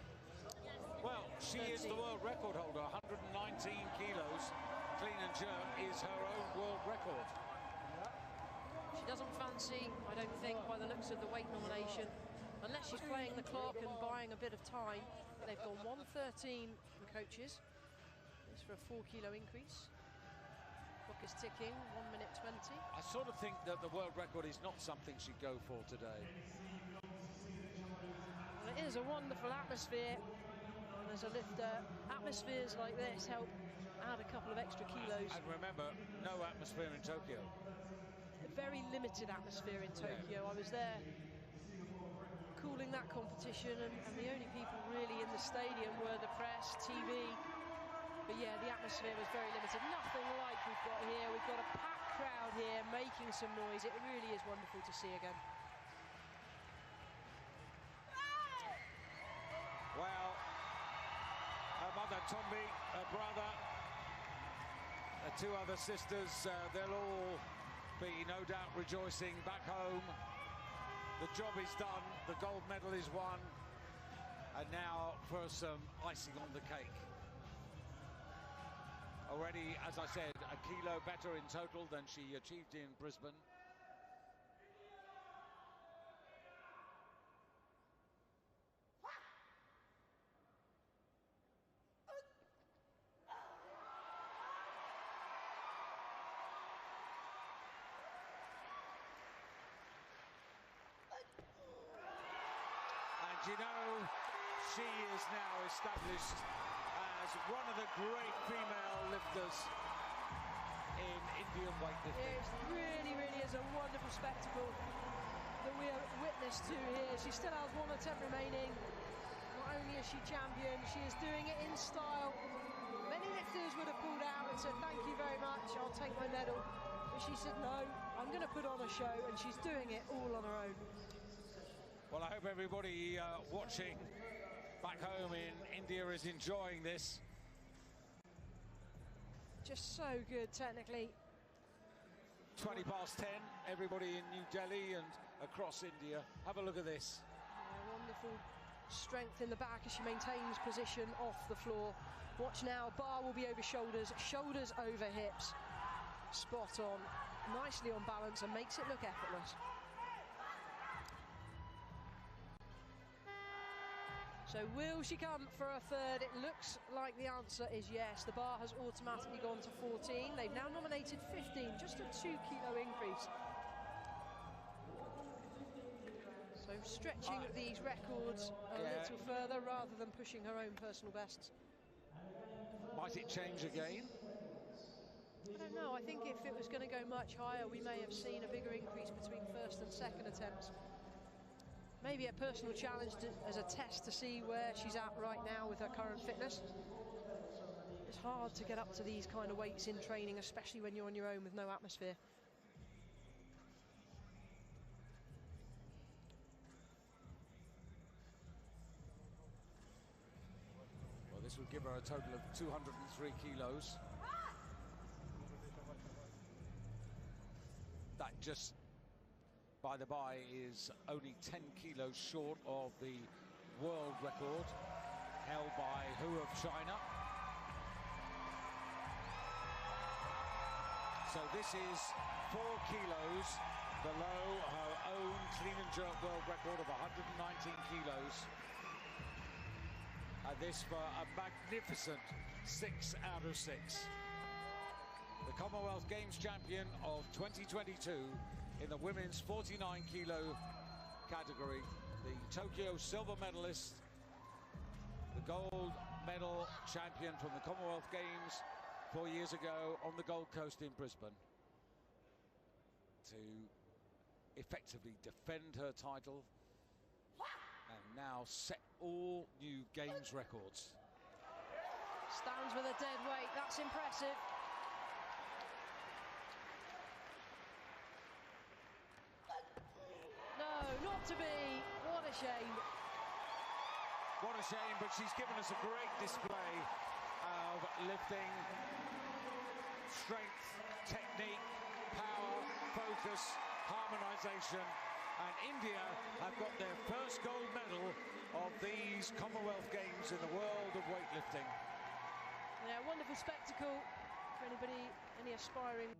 Well, she 13. is the world record holder, 119 kilos. Clean and jerk is her own world record. She doesn't fancy, I don't think, by the looks of the weight nomination, unless she's playing the clock and buying a bit of time. They've gone 113 from coaches. It's for a 4-kilo increase. Clock is ticking, 1 minute 20. I sort of think that the world record is not something she'd go for today. Well, it is a wonderful atmosphere. And as a lifter, atmospheres like this help add a couple of extra kilos. And remember, no atmosphere in Tokyo. A very limited atmosphere in Tokyo. I was there calling that competition, and the only people really in the stadium were the press, TV. But yeah, the atmosphere was very limited. Nothing like we've got here. We've got a packed crowd here making some noise. It really is wonderful to see again. Well, her mother Tombi, her brother, her 2 other sisters, they'll all be no doubt rejoicing back home. The job is done, the gold medal is won, and now for some icing on the cake. Already, as I said, a kilo better in total than she achieved in Brisbane. You know, she is now established as one of the great female lifters in Indian weightlifting. It really, really is a wonderful spectacle that we are witness to here. She still has 1 attempt remaining. Not only is she champion, she is doing it in style. Many lifters would have pulled out and said, thank you very much, I'll take my medal. But she said, no, I'm going to put on a show, and she's doing it all on her own. Well, I hope everybody watching back home in India is enjoying this. Just so good technically. 20 past 10, everybody in New Delhi and across India. Have a look at this. Yeah, wonderful strength in the back as she maintains position off the floor. Watch now, bar will be over shoulders, shoulders over hips. Spot on, nicely on balance, and makes it look effortless. So will she come for a third? It looks like the answer is yes. The bar has automatically gone to 14. They've now nominated 15, just a 2-kilo increase. So stretching these records a little further rather than pushing her own personal bests. Might it change again? I don't know. I think if it was going to go much higher, we may have seen a bigger increase between first and second attempts. Maybe a personal challenge as a test to see where she's at right now with her current fitness. It's hard to get up to these kind of weights in training, especially when you're on your own with no atmosphere. Well, this would give her a total of 203 kilos. That just, by the by, is only 10 kilos short of the world record held by Hu of China. So this is 4 kilos below her own clean and jerk world record of 119 kilos. And this for a magnificent 6 out of 6. The Commonwealth Games champion of 2022 in the women's 49 kilo category, the Tokyo silver medalist, the gold medal champion from the Commonwealth Games 4 years ago on the Gold Coast in Brisbane, to effectively defend her title and now set all new games records. Stands with a dead weight, that's impressive. No, not to be. What a shame. What a shame, but she's given us a great display of lifting, strength, technique, power, focus, harmonization, and India have got their first gold medal of these Commonwealth Games in the world of weightlifting. Yeah, wonderful spectacle for anybody, any aspiring.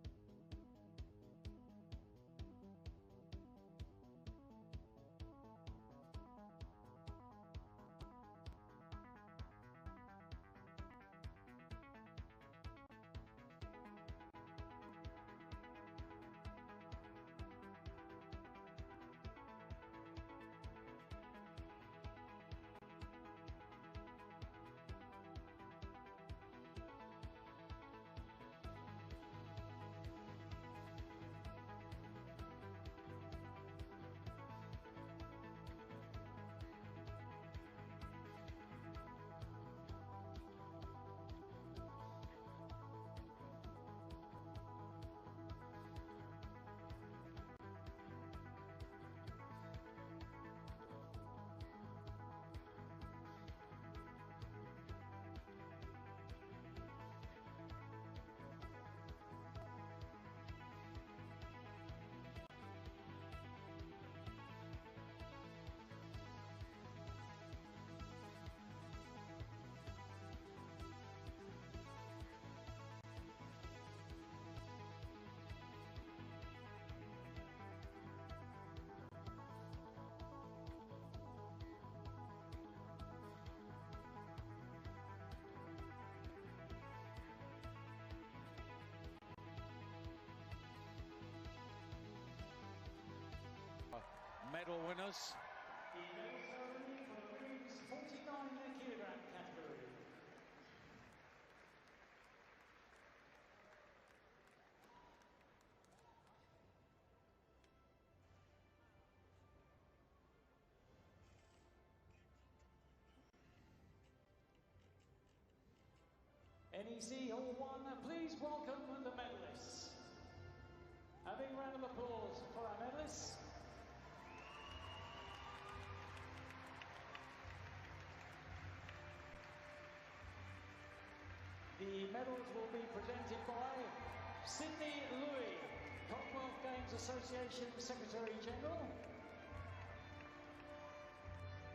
Medal winners. The medal ceremony for the women's 49 kilogram category. NEC Hall 1, please welcome the medalists. A big round of applause for our medalists. The medals will be presented by Sydney Louis, Commonwealth Games Association Secretary General,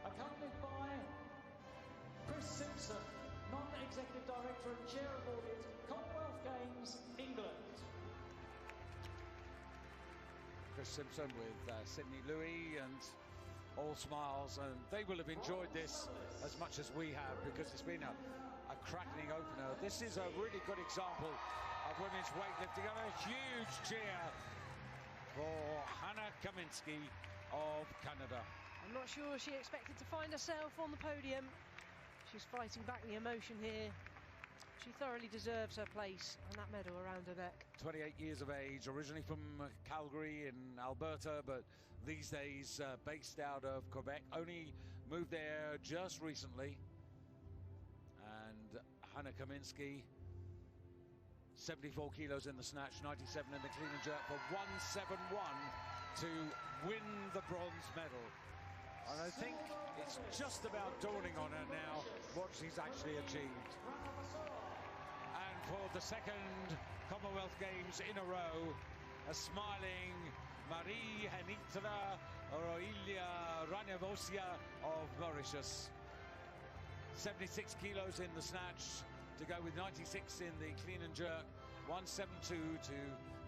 accompanied by Chris Simpson, Non-Executive Director and Chair of Audit, Commonwealth Games, England. Chris Simpson with Sydney Louis, and all smiles, and they will have enjoyed this as much as we have, because it's been a cracking opener. This is a really good example of women's weightlifting, and a huge cheer for Hannah Kaminsky of Canada. I'm not sure she expected to find herself on the podium. She's fighting back the emotion here. She thoroughly deserves her place and that medal around her neck. 28 years of age, originally from Calgary in Alberta, but these days based out of Quebec. Only moved there just recently. And Hannah Kaminski, 74 kilos in the snatch, 97 in the clean and jerk for 171 to win the bronze medal. And I think it's just about dawning on her now what she's actually achieved. And for the second Commonwealth Games in a row, a smiling Marie-Henitra Roilia Ranavosia of Mauritius. 76 kilos in the snatch to go with 96 in the clean and jerk, 172 to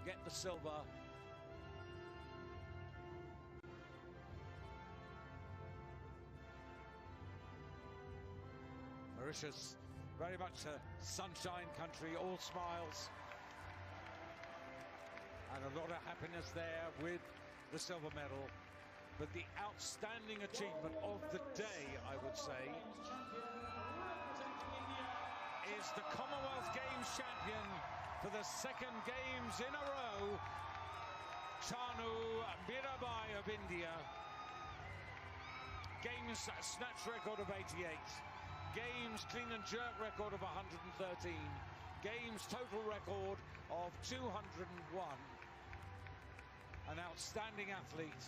get the silver. Mauritius, very much a sunshine country, all smiles. And a lot of happiness there with the silver medal. But the outstanding achievement of the day, I would say, is the Commonwealth Games champion for the second Games in a row, Chanu Mirabai of India. Games snatch record of 88. Games clean and jerk record of 113. Games total record of 201. An outstanding athlete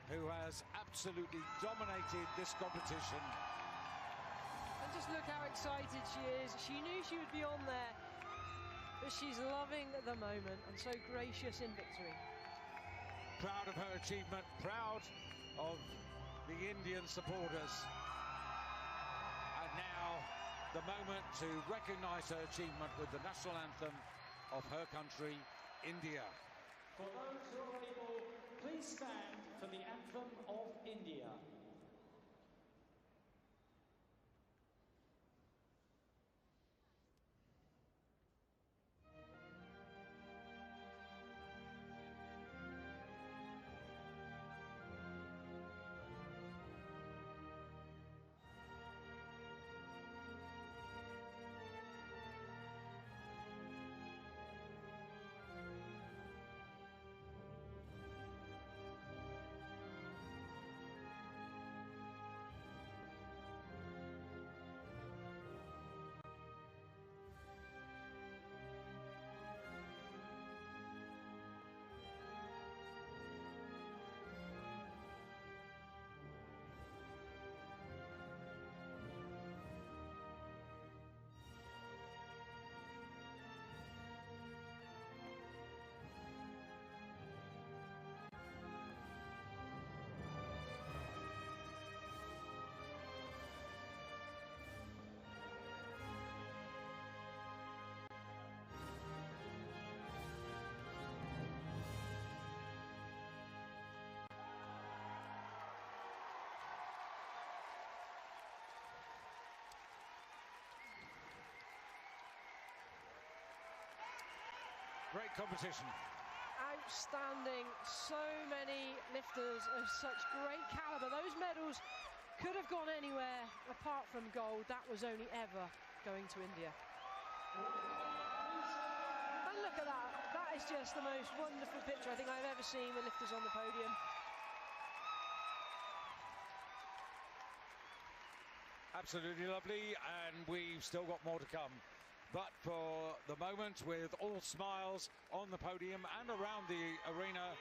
who has absolutely dominated this competition. And just look how excited she is. She knew she would be on there, but she's loving the moment and so gracious in victory. Proud of her achievement, proud of the Indian supporters. And now the moment to recognise her achievement with the national anthem of her country, India. For those who are able, please stand for the anthem of India. Great competition. Outstanding. So many lifters of such great calibre. Those medals could have gone anywhere apart from gold. That was only ever going to India. And look at that. That is just the most wonderful picture I think I've ever seen with lifters on the podium. Absolutely lovely, and we've still got more to come. But for the moment, with all smiles on the podium and around the arena,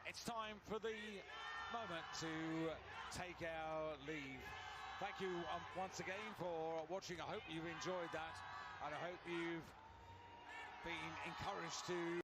it's time for the moment to take our leave. Thank you once again for watching. I hope you've enjoyed that, and I hope you've been encouraged to